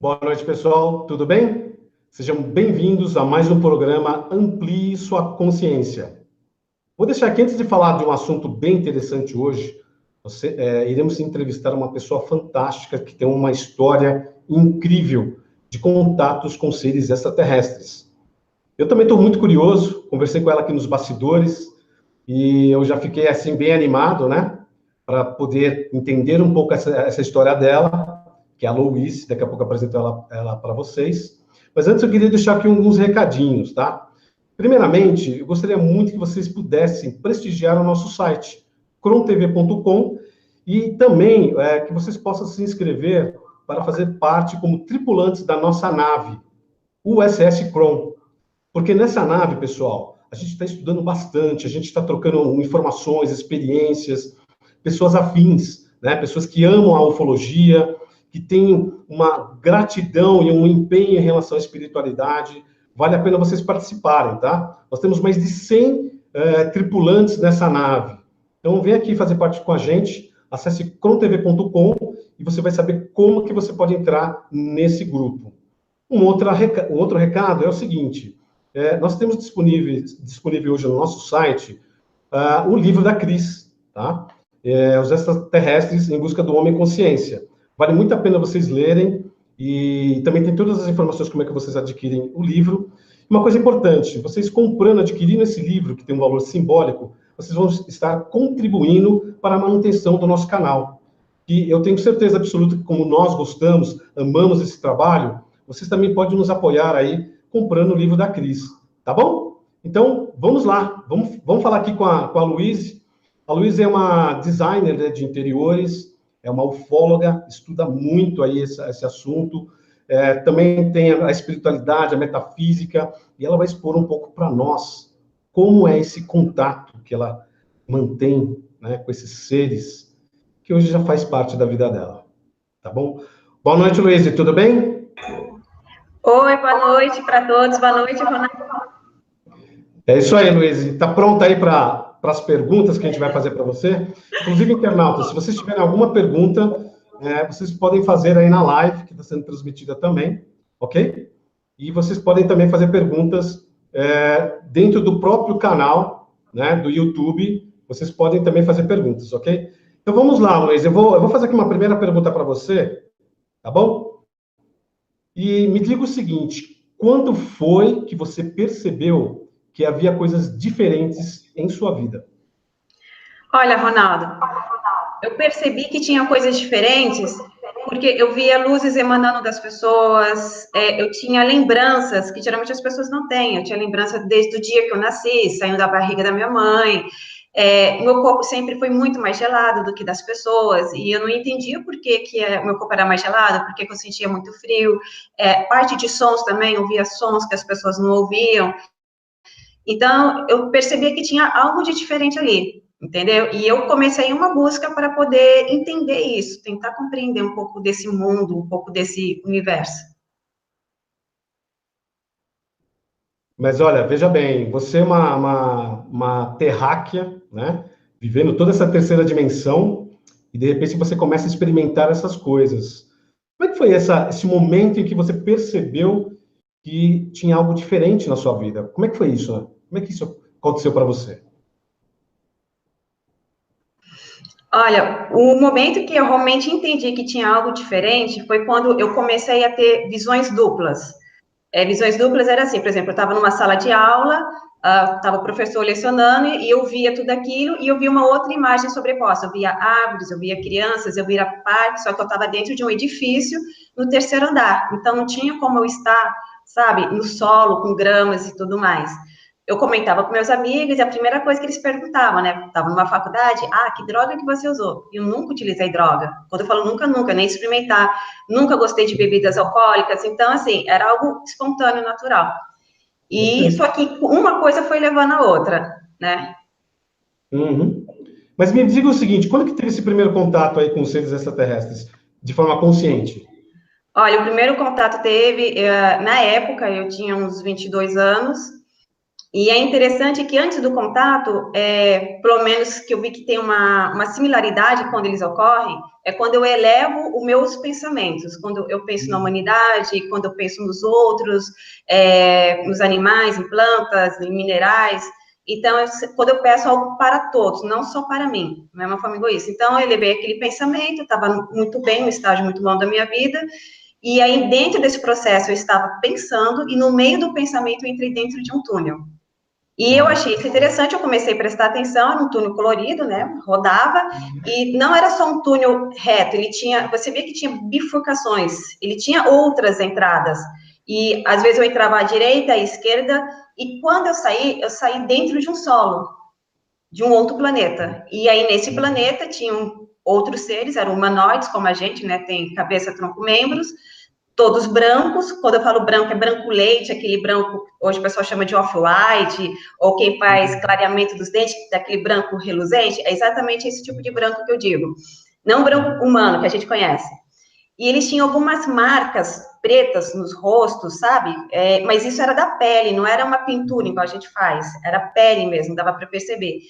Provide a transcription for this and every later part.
Boa noite, pessoal. Tudo bem? Sejam bem-vindos a mais um programa Amplie Sua Consciência. Vou deixar aqui, antes de falar de um assunto bem interessante hoje, iremos entrevistar uma pessoa fantástica que tem uma história incrível de contatos com seres extraterrestres. Eu também estou muito curioso, conversei com ela aqui nos bastidores e eu já fiquei assim bem animado, né? Para poder entender um pouco essa história dela, que é a Louise, daqui a pouco eu apresento ela para vocês. Mas antes eu queria deixar aqui alguns recadinhos, tá? Primeiramente, eu gostaria muito que vocês pudessem prestigiar o nosso site, crontv.com, e também que vocês possam se inscrever para fazer parte como tripulantes da nossa nave, USS Kron. Porque nessa nave, pessoal, a gente está estudando bastante, a gente está trocando informações, experiências, pessoas afins, né? Pessoas que amam a ufologia, que têm uma gratidão e um empenho em relação à espiritualidade. Vale a pena vocês participarem, tá? Nós temos mais de 100 tripulantes nessa nave. Então, vem aqui fazer parte com a gente, acesse crontv.com e você vai saber como que você pode entrar nesse grupo. Um outro recado é o seguinte, nós temos disponível hoje no nosso site o livro da Cris, tá? Os extraterrestres em busca do homem consciência. Vale muito a pena vocês lerem e também tem todas as informações como é que vocês adquirem o livro. Uma coisa importante, vocês comprando, adquirindo esse livro, que tem um valor simbólico, vocês vão estar contribuindo para a manutenção do nosso canal. E eu tenho certeza absoluta que como nós gostamos, amamos esse trabalho, vocês também podem nos apoiar aí comprando o livro da Cris, tá bom? Então, vamos lá, vamos falar aqui com a Louise. A Louise é uma designer, né, de interiores, é uma ufóloga, estuda muito aí esse assunto, também tem a espiritualidade, a metafísica, e ela vai expor um pouco para nós como é esse contato que ela mantém, né, com esses seres que hoje já faz parte da vida dela, tá bom? Boa noite, Louise, tudo bem? Oi, boa noite para todos, boa noite, Ronaldo. É isso aí, Luiz. Está pronta aí para as perguntas que a gente vai fazer para você? Inclusive, internautas, se vocês tiverem alguma pergunta, vocês podem fazer aí na live, que está sendo transmitida também, ok? E vocês podem também fazer perguntas dentro do próprio canal, né, do YouTube. Vocês podem também fazer perguntas, ok? Então, vamos lá, Luiz. Eu vou fazer aqui uma primeira pergunta para você, tá bom? E me diga o seguinte, quando foi que você percebeu que havia coisas diferentes em sua vida? Olha, Ronaldo, eu percebi que tinha coisas diferentes porque eu via luzes emanando das pessoas, eu tinha lembranças que geralmente as pessoas não têm. Eu tinha lembrança desde o dia que eu nasci, saindo da barriga da minha mãe. Meu corpo sempre foi muito mais gelado do que das pessoas, e eu não entendia por que meu corpo era mais gelado, por que eu sentia muito frio. Parte de sons também, eu ouvia sons que as pessoas não ouviam. Então, eu percebi que tinha algo de diferente ali, entendeu? E eu comecei uma busca para poder entender isso, tentar compreender um pouco desse mundo, um pouco desse universo. Mas olha, veja bem, você é uma terráquea, né? Vivendo toda essa terceira dimensão, e de repente você começa a experimentar essas coisas. Como é que foi esse momento em que você percebeu que tinha algo diferente na sua vida? Como é que foi isso, né? Como é que isso aconteceu para você? Olha, o momento que eu realmente entendi que tinha algo diferente foi quando eu comecei a ter visões duplas. Visões duplas era assim, por exemplo, eu estava numa sala de aula, estava o professor lecionando e eu via tudo aquilo e eu via uma outra imagem sobreposta. Eu via árvores, eu via crianças, eu via parque, só que eu estava dentro de um edifício no terceiro andar. Então, não tinha como eu estar, sabe, no solo, com gramas e tudo mais. Eu comentava com meus amigos e a primeira coisa que eles perguntavam, né? Estava numa faculdade, que droga que você usou? Eu nunca utilizei droga. Quando eu falo nunca, nunca, nem experimentar. Nunca gostei de bebidas alcoólicas. Então, assim, era algo espontâneo, natural. E só que uma coisa foi levando a outra, né? Uhum. Mas me diga o seguinte, quando que teve esse primeiro contato aí com os seres extraterrestres, de forma consciente? Olha, o primeiro contato teve, na época, eu tinha uns 22 anos, E é interessante que antes do contato, pelo menos que eu vi que tem uma similaridade quando eles ocorrem, é quando eu elevo os meus pensamentos, quando eu penso na humanidade, quando eu penso nos outros, nos animais, em plantas, em minerais. Então, quando eu peço algo para todos, não só para mim, não é uma forma egoísta. Então, eu elevei aquele pensamento, estava muito bem, um estágio muito bom da minha vida, e aí, dentro desse processo, eu estava pensando, e no meio do pensamento, eu entrei dentro de um túnel. E eu achei isso interessante, eu comecei a prestar atenção, era um túnel colorido, né, rodava, e não era só um túnel reto, ele tinha, você via que tinha bifurcações, ele tinha outras entradas, e às vezes eu entrava à direita, à esquerda, e quando eu saí dentro de um solo, de um outro planeta, e aí nesse planeta tinham outros seres, eram humanoides, como a gente, né, tem cabeça, tronco, membros, todos brancos. Quando eu falo branco, é branco leite, aquele branco, hoje o pessoal chama de off-white, ou quem faz clareamento dos dentes, daquele branco reluzente, é exatamente esse tipo de branco que eu digo. Não o branco humano, que a gente conhece. E eles tinham algumas marcas pretas nos rostos, sabe? Mas isso era da pele, não era uma pintura igual a gente faz, era pele mesmo, dava para perceber.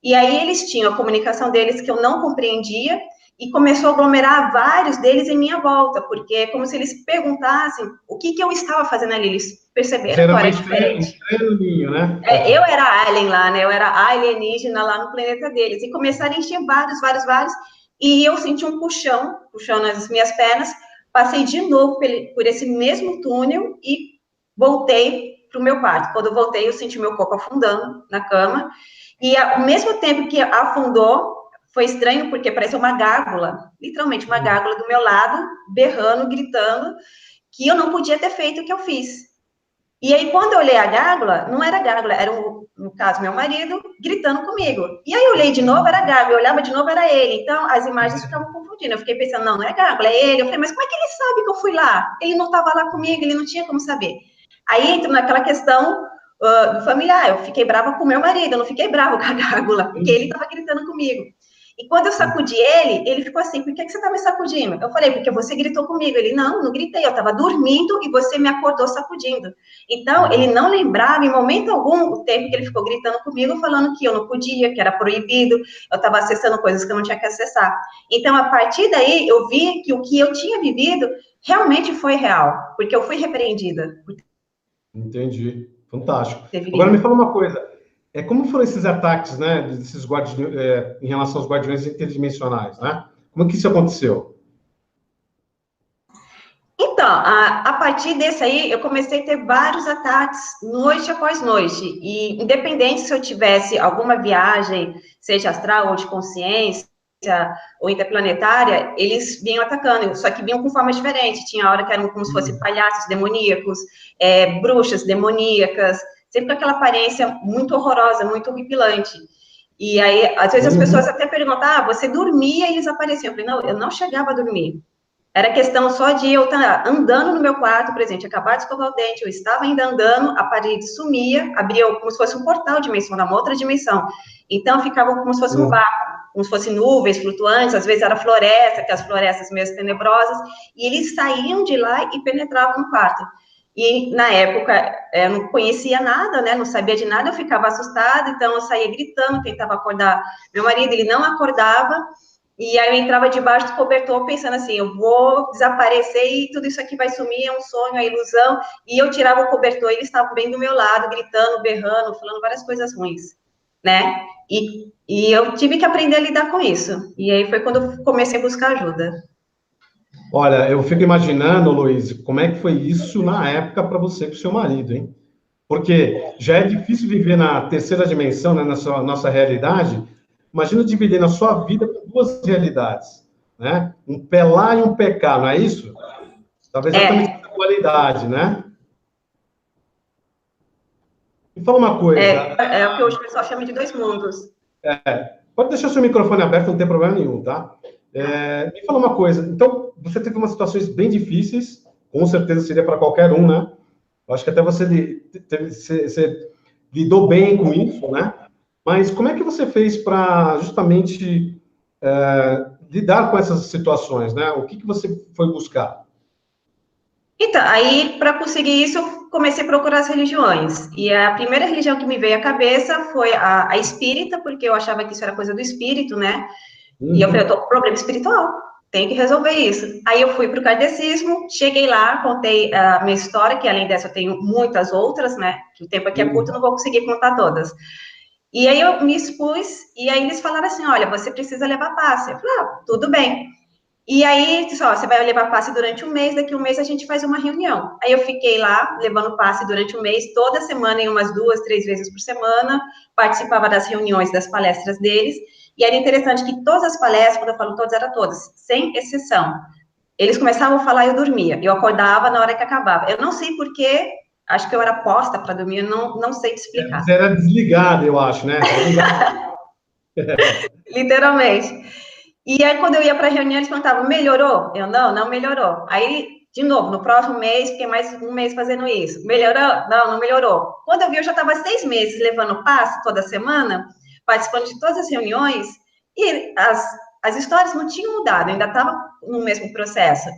E aí eles tinham a comunicação deles que eu não compreendia, e começou a aglomerar vários deles em minha volta, porque é como se eles perguntassem o que eu estava fazendo ali, eles perceberam que eu era diferente. Né? Eu era alien lá, né? Eu era alienígena lá no planeta deles, e começaram a encher vários, e eu senti um puxão nas minhas pernas, passei de novo por esse mesmo túnel e voltei para o meu quarto. Quando eu voltei, eu senti meu corpo afundando na cama, e ao mesmo tempo que afundou, foi estranho, porque parecia uma gárgula, literalmente uma gárgula do meu lado, berrando, gritando, que eu não podia ter feito o que eu fiz. E aí, quando eu olhei a gárgula, não era gárgula, era, no caso, meu marido, gritando comigo. E aí, eu olhei de novo, era gárgula, eu olhava de novo, era ele. Então, as imagens ficavam confundindo. Eu fiquei pensando, não é gárgula, é ele. Eu falei, mas como é que ele sabe que eu fui lá? Ele não estava lá comigo, ele não tinha como saber. Aí, entra naquela questão do familiar. Eu fiquei brava com meu marido, eu não fiquei brava com a gárgula, porque ele estava gritando comigo. E quando eu sacudi ele ficou assim, por que você está me sacudindo? Eu falei, porque você gritou comigo. Ele, não gritei, eu estava dormindo e você me acordou sacudindo. Então, ele não lembrava em momento algum o tempo que ele ficou gritando comigo, falando que eu não podia, que era proibido, eu estava acessando coisas que eu não tinha que acessar. Então, a partir daí, eu vi que o que eu tinha vivido realmente foi real, porque eu fui repreendida. Entendi. Fantástico. Agora me fala uma coisa. Como foram esses ataques, né, desses em relação aos guardiões interdimensionais, né? Como que isso aconteceu? Então, a partir desse aí, eu comecei a ter vários ataques, noite após noite. E, independente se eu tivesse alguma viagem, seja astral ou de consciência, ou interplanetária, eles vinham atacando, só que vinham com formas diferentes. Tinha hora que eram como se fossem palhaços demoníacos, bruxas demoníacas, sempre com aquela aparência muito horrorosa, muito horripilante. E aí, às vezes, as pessoas até perguntam, você dormia e eles apareciam. Eu falei, não, eu não chegava a dormir. Era questão só de eu estar andando no meu quarto, por exemplo, acabar de escovar o dente, eu estava ainda andando, a parede sumia, abria como se fosse um portal dimensional, uma outra dimensão. Então, ficava como se fosse um vácuo, como se fossem nuvens flutuantes, às vezes era floresta, aquelas florestas mesmo tenebrosas, e eles saíam de lá e penetravam no quarto. E, na época, eu não conhecia nada, né, não sabia de nada, eu ficava assustada, então eu saía gritando, tentava acordar meu marido, ele não acordava. E aí eu entrava debaixo do cobertor pensando assim, eu vou desaparecer e tudo isso aqui vai sumir, é um sonho, é ilusão. E eu tirava o cobertor e eles estavam bem do meu lado, gritando, berrando, falando várias coisas ruins, né? E eu tive que aprender a lidar com isso. E aí foi quando eu comecei a buscar ajuda. Olha, eu fico imaginando, Luiz, como é que foi isso na época para você e para o seu marido, hein? Porque já é difícil viver na terceira dimensão, né, na nossa realidade. Imagina dividir a sua vida com duas realidades, né? Um pé lá e um pé cá, não é isso? Talvez exatamente essa dualidade, né? Me fala uma coisa. É o que hoje o pessoal chama de dois mundos. Pode deixar seu microfone aberto, não tem problema nenhum, tá? Me fala uma coisa. Então, você teve umas situações bem difíceis, com certeza seria para qualquer um, né? Eu acho que até você lidou bem com isso, né? Mas como é que você fez para justamente lidar com essas situações, né? O que você foi buscar? Então, aí, para conseguir isso, eu comecei a procurar as religiões. E a primeira religião que me veio à cabeça foi a espírita, porque eu achava que isso era coisa do espírito, né? E eu falei, eu tô com problema espiritual, tenho que resolver isso. Aí eu fui para o kardecismo, cheguei lá, contei a minha história, que além dessa eu tenho muitas outras, né? Que o tempo aqui é curto, não vou conseguir contar todas. E aí eu me expus, e aí eles falaram assim, olha, você precisa levar passe. Eu falei, ah, tudo bem. E aí, disse, ó, você vai levar passe durante um mês, daqui a um mês a gente faz uma reunião. Aí eu fiquei lá, levando passe durante um mês, toda semana, em umas 2, 3 vezes por semana, participava das reuniões, das palestras deles, e era interessante que todas as palestras, quando eu falo todas, eram todas, sem exceção. Eles começavam a falar e eu dormia. Eu acordava na hora que acabava. Eu não sei porquê, acho que eu era posta para dormir, eu não sei te explicar. Você era desligado, eu acho, né? Literalmente. E aí, quando eu ia para a reunião, eles perguntavam, melhorou? Eu, não melhorou. Aí, de novo, no próximo mês, fiquei mais um mês fazendo isso. Melhorou? Não melhorou. Quando eu vi, eu já estava 6 meses levando passe toda semana, participando de todas as reuniões, e as histórias não tinham mudado, ainda estava no mesmo processo.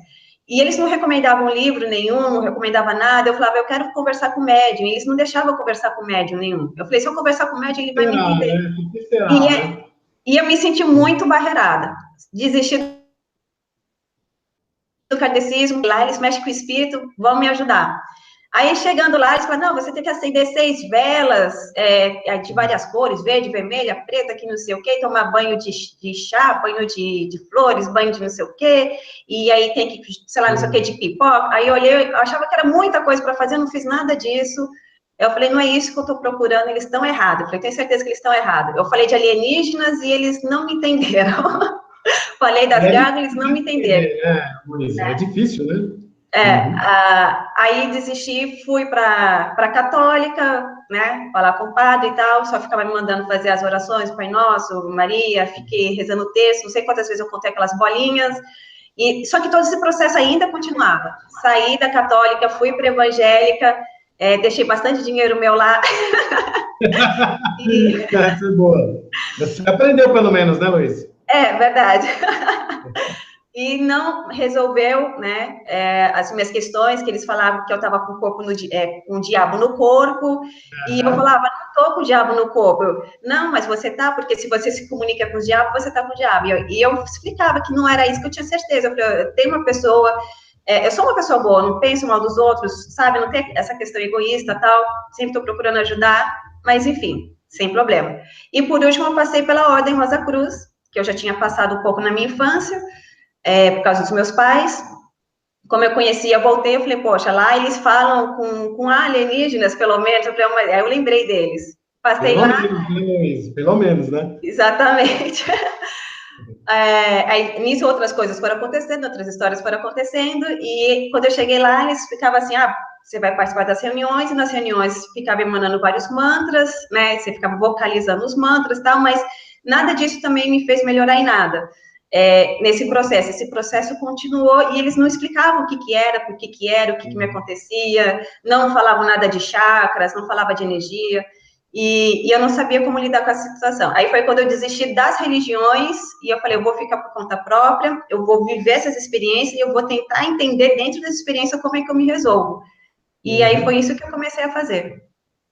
E eles não recomendavam livro nenhum, não recomendavam nada. Eu falava, eu quero conversar com o médium. E eles não deixavam eu conversar com o médium nenhum. Eu falei, se eu conversar com o médium, ele vai me entender. Né? O que será, né? E eu me senti muito barreirada. Desisti do kardecismo, lá eles mexem com o espírito, vão me ajudar. Aí, chegando lá, eles falam, não, você tem que acender 6 velas de várias cores, verde, vermelha, preta, que não sei o quê, tomar banho de chá, banho de flores, banho de não sei o quê, e aí tem que, sei lá, não sei o quê, de pipoca. Aí eu olhei, eu achava que era muita coisa para fazer, eu não fiz nada disso. Eu falei, não é isso que eu estou procurando, eles estão errados. Eu falei, tenho certeza que eles estão errados. Eu falei de alienígenas e eles não me entenderam. Falei das gárgulas, eles não me entenderam. É difícil, né? Aí desisti, fui para católica, né, falar com o padre e tal, só ficava me mandando fazer as orações, Pai Nosso, Maria, fiquei rezando o texto, não sei quantas vezes eu contei aquelas bolinhas, só que todo esse processo ainda continuava. Saí da católica, fui para evangélica, deixei bastante dinheiro meu lá. Essa é boa. Você aprendeu pelo menos, né, Luiz? É, verdade. E não resolveu, né, as minhas questões, que eles falavam que eu estava com o corpo com o diabo no corpo, e eu falava, não estou com o diabo no corpo. Não, mas você tá, porque se você se comunica com o diabo, você está com o diabo. E eu explicava que não era isso, que eu tinha certeza. Eu falei, eu tenho uma pessoa, eu sou uma pessoa boa, não penso mal dos outros, sabe, não tem essa questão egoísta, tal, sempre estou procurando ajudar, mas enfim, sem problema. E por último, eu passei pela Ordem Rosa Cruz, que eu já tinha passado um pouco na minha infância, por causa dos meus pais. Como eu conhecia, eu voltei, eu falei, poxa, lá eles falam com alienígenas, pelo menos. Eu falei, aí eu lembrei deles. Passei Pelo lá. menos, né, Luiz? Pelo menos, né? Exatamente. Aí, nisso, outras coisas foram acontecendo, outras histórias foram acontecendo, e quando eu cheguei lá, eles explicavam assim, você vai participar das reuniões, e nas reuniões ficava emanando vários mantras, né, você ficava vocalizando os mantras e tal, mas nada disso também me fez melhorar em nada. Nesse processo, esse processo continuou, e eles não explicavam o que era, por que era, o que me acontecia, não falavam nada de chakras, não falava de energia, e eu não sabia como lidar com essa situação. Aí foi quando eu desisti das religiões, e eu falei, eu vou ficar por conta própria, eu vou viver essas experiências, e eu vou tentar entender dentro dessa experiência como é que eu me resolvo. E aí foi isso que eu comecei a fazer.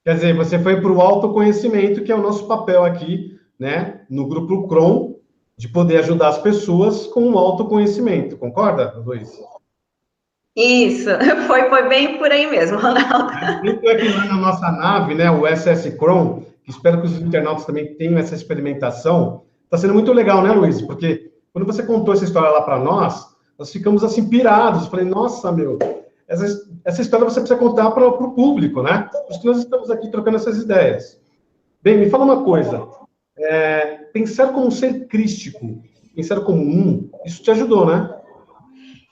Quer dizer, você foi para o autoconhecimento, que é o nosso papel aqui, né, no Grupo Cron, de poder ajudar as pessoas com o autoconhecimento. Concorda, Luiz? Isso, foi bem por aí mesmo, Ronaldo. Tanto é que lá na nossa nave, né, o SS Cron, que espero que os internautas também tenham essa experimentação, está sendo muito legal, né, Luiz? Porque quando você contou essa história lá para nós ficamos assim pirados. Falei, nossa, meu, essa história você precisa contar para o público, né? Por isso que nós estamos aqui trocando essas ideias. Bem, me fala uma coisa. Pensar como um ser crístico, pensar como isso te ajudou, né?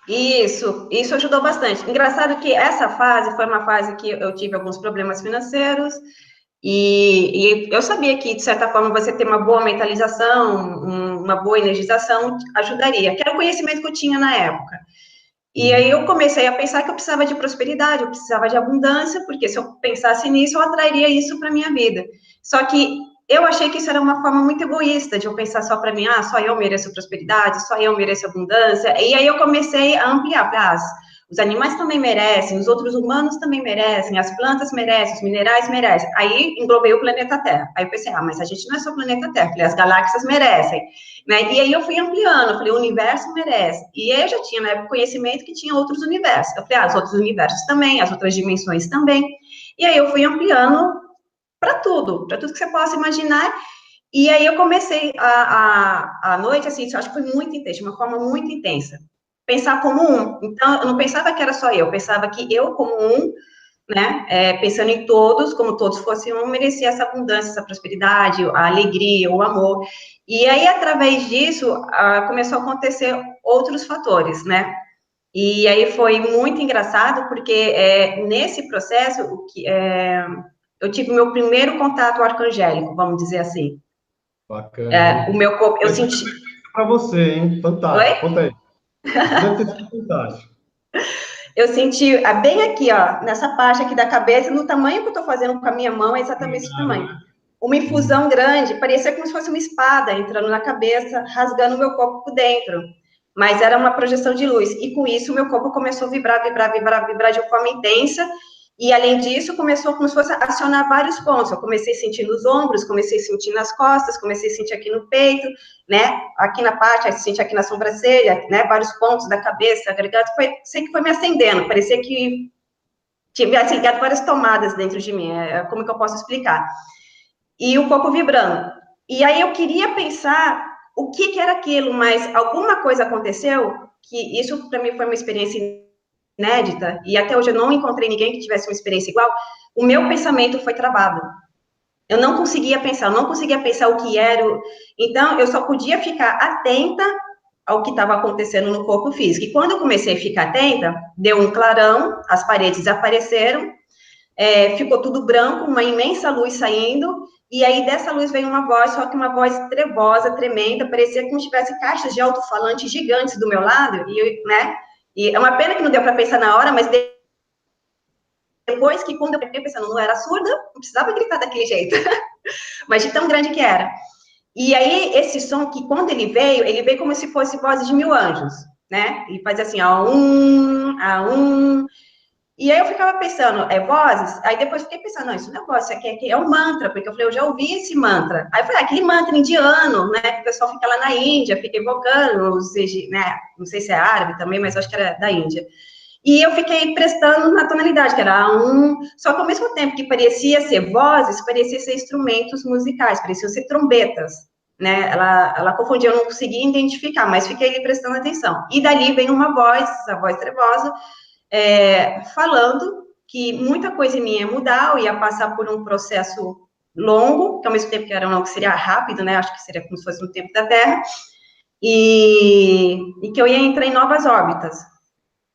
Isso ajudou bastante. Engraçado que essa fase foi uma fase que eu tive alguns problemas financeiros, e eu sabia que, de certa forma, você ter uma boa mentalização, uma boa energização ajudaria, que era o conhecimento que eu tinha na época. E aí eu comecei a pensar que eu precisava de prosperidade, eu precisava de abundância, porque se eu pensasse nisso, eu atrairia isso para minha vida. Só que eu achei que isso era uma forma muito egoísta, de eu pensar só para mim, só eu mereço prosperidade, só eu mereço abundância. E aí eu comecei a ampliar, Os animais também merecem, os outros humanos também merecem, as plantas merecem, os minerais merecem. Aí englobei o planeta Terra. Aí eu pensei, mas a gente não é só o planeta Terra, falei, as galáxias merecem, né? E aí eu fui ampliando, eu falei, o universo merece. E aí eu já tinha, né, conhecimento que tinha outros universos. Eu falei, os outros universos também, as outras dimensões também. E aí eu fui ampliando para tudo que você possa imaginar. E aí eu comecei à noite, assim, eu acho que foi muito intenso, de uma forma muito intensa. Pensar como um. Então, eu não pensava que era só eu pensava que eu, como um, né, pensando em todos, como todos fossem um, merecia essa abundância, essa prosperidade, a alegria, o amor. E aí, através disso, começou a acontecer outros fatores, né? E aí foi muito engraçado, porque nesse processo, eu tive o meu primeiro contato arcangélico, vamos dizer assim. Bacana. O meu corpo, eu Deve ter senti... sido para você, hein? Oi? Fantástico. Conta aí. Isso deve ter sido fantástico. Eu senti bem aqui, ó, nessa parte aqui da cabeça, no tamanho que eu tô fazendo com a minha mão, é exatamente esse tamanho. Uma infusão grande, parecia como se fosse uma espada entrando na cabeça, rasgando o meu corpo por dentro. Mas era uma projeção de luz. E com isso, o meu corpo começou a vibrar, vibrar, vibrar, vibrar de forma intensa. E, além disso, começou como se fosse a acionar vários pontos. Eu comecei a sentir nos ombros, comecei a sentir nas costas, comecei a sentir aqui no peito, né? Aqui na parte, aí senti aqui na sobrancelha, né? Vários pontos da cabeça, agregado. Sei que foi me acendendo, parecia que tivesse ligado várias tomadas dentro de mim. Como que eu posso explicar? E o corpo vibrando. E aí eu queria pensar o que era aquilo, mas alguma coisa aconteceu, que isso para mim foi uma experiência inédita, e até hoje eu não encontrei ninguém que tivesse uma experiência igual. O meu pensamento foi travado. Eu não conseguia pensar, o que era. Então, eu só podia ficar atenta ao que estava acontecendo no corpo físico. E quando eu comecei a ficar atenta, deu um clarão, as paredes desapareceram, ficou tudo branco, uma imensa luz saindo, e aí dessa luz veio uma voz, só que uma voz trevosa, tremenda, parecia como se tivesse caixas de alto-falante gigantes do meu lado, né? E é uma pena que não deu para pensar na hora, mas depois que, quando eu fiquei pensando, não era surda, não precisava gritar daquele jeito, mas de tão grande que era. E aí, esse som, que quando ele veio como se fosse vozes de 1000 anjos, né? E fazia assim, a um. E aí eu ficava pensando, vozes? Aí depois fiquei pensando, não, isso não é voz, isso aqui é um mantra, porque eu falei, eu já ouvi esse mantra. Aí eu falei, aquele mantra indiano, né? Que o pessoal fica lá na Índia, fica evocando, ou seja, né? Não sei se é árabe também, mas acho que era da Índia. E eu fiquei prestando na tonalidade, que era só que ao mesmo tempo que parecia ser vozes, parecia ser instrumentos musicais, pareciam ser trombetas, né? Ela confundia, eu não conseguia identificar, mas fiquei ali prestando atenção. E dali vem uma voz, a voz trevosa, falando que muita coisa em mim ia mudar, eu ia passar por um processo longo, que ao mesmo tempo que era longo, seria rápido, né? Acho que seria como se fosse no tempo da Terra, e que eu ia entrar em novas órbitas.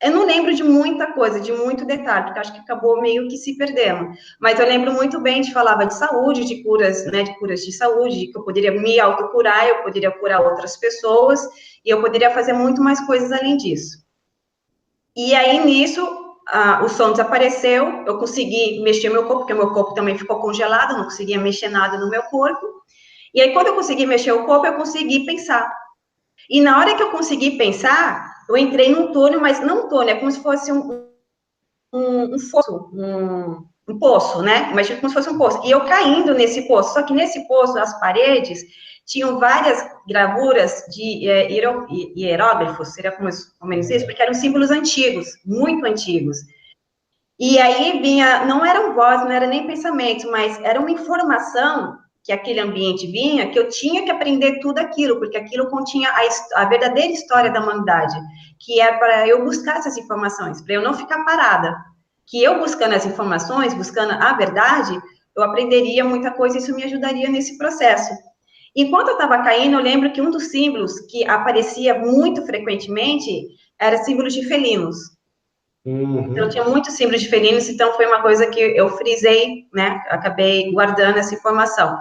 Eu não lembro de muita coisa, de muito detalhe, porque acho que acabou meio que se perdendo. Mas eu lembro muito bem de falava de saúde, de curas, né, de curas de saúde, que eu poderia me autocurar, eu poderia curar outras pessoas, e eu poderia fazer muito mais coisas além disso. E aí, nisso, o som desapareceu, eu consegui mexer meu corpo, porque meu corpo também ficou congelado, não conseguia mexer nada no meu corpo. E aí, quando eu consegui mexer o corpo, eu consegui pensar. E na hora que eu consegui pensar, eu entrei num túnel, mas não um túnel, é como se fosse um fosso, um poço, né? Imagina como se fosse um poço. E eu caindo nesse poço, só que nesse poço, as paredes tinham várias gravuras de hieróglifos, seria como menos isso, porque eram símbolos antigos, muito antigos. E aí vinha, não eram vozes, não era nem pensamento, mas era uma informação que aquele ambiente vinha, que eu tinha que aprender tudo aquilo, porque aquilo continha a verdadeira história da humanidade, que é para eu buscar essas informações, para eu não ficar parada. Que eu buscando as informações, buscando a verdade, eu aprenderia muita coisa e isso me ajudaria nesse processo. Enquanto eu estava caindo, eu lembro que um dos símbolos que aparecia muito frequentemente era símbolo de felinos. Então, tinha muitos símbolos de felinos, então foi uma coisa que eu frisei, né? Acabei guardando essa informação.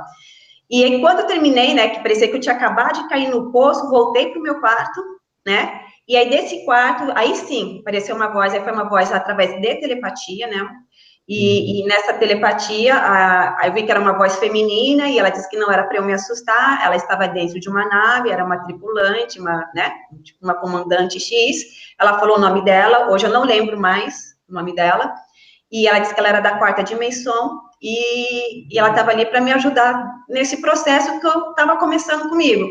E aí, quando eu terminei, né, que parecia que eu tinha acabado de cair no poço, voltei para o meu quarto, né? E aí, desse quarto, aí sim, apareceu uma voz, aí foi uma voz através de telepatia, né? E nessa telepatia, eu vi que era uma voz feminina, e ela disse que não era para eu me assustar, ela estava dentro de uma nave, era uma tripulante, né, tipo uma comandante X, ela falou o nome dela, hoje eu não lembro mais o nome dela, e ela disse que ela era da quarta dimensão, e ela estava ali para me ajudar nesse processo que eu estava começando comigo.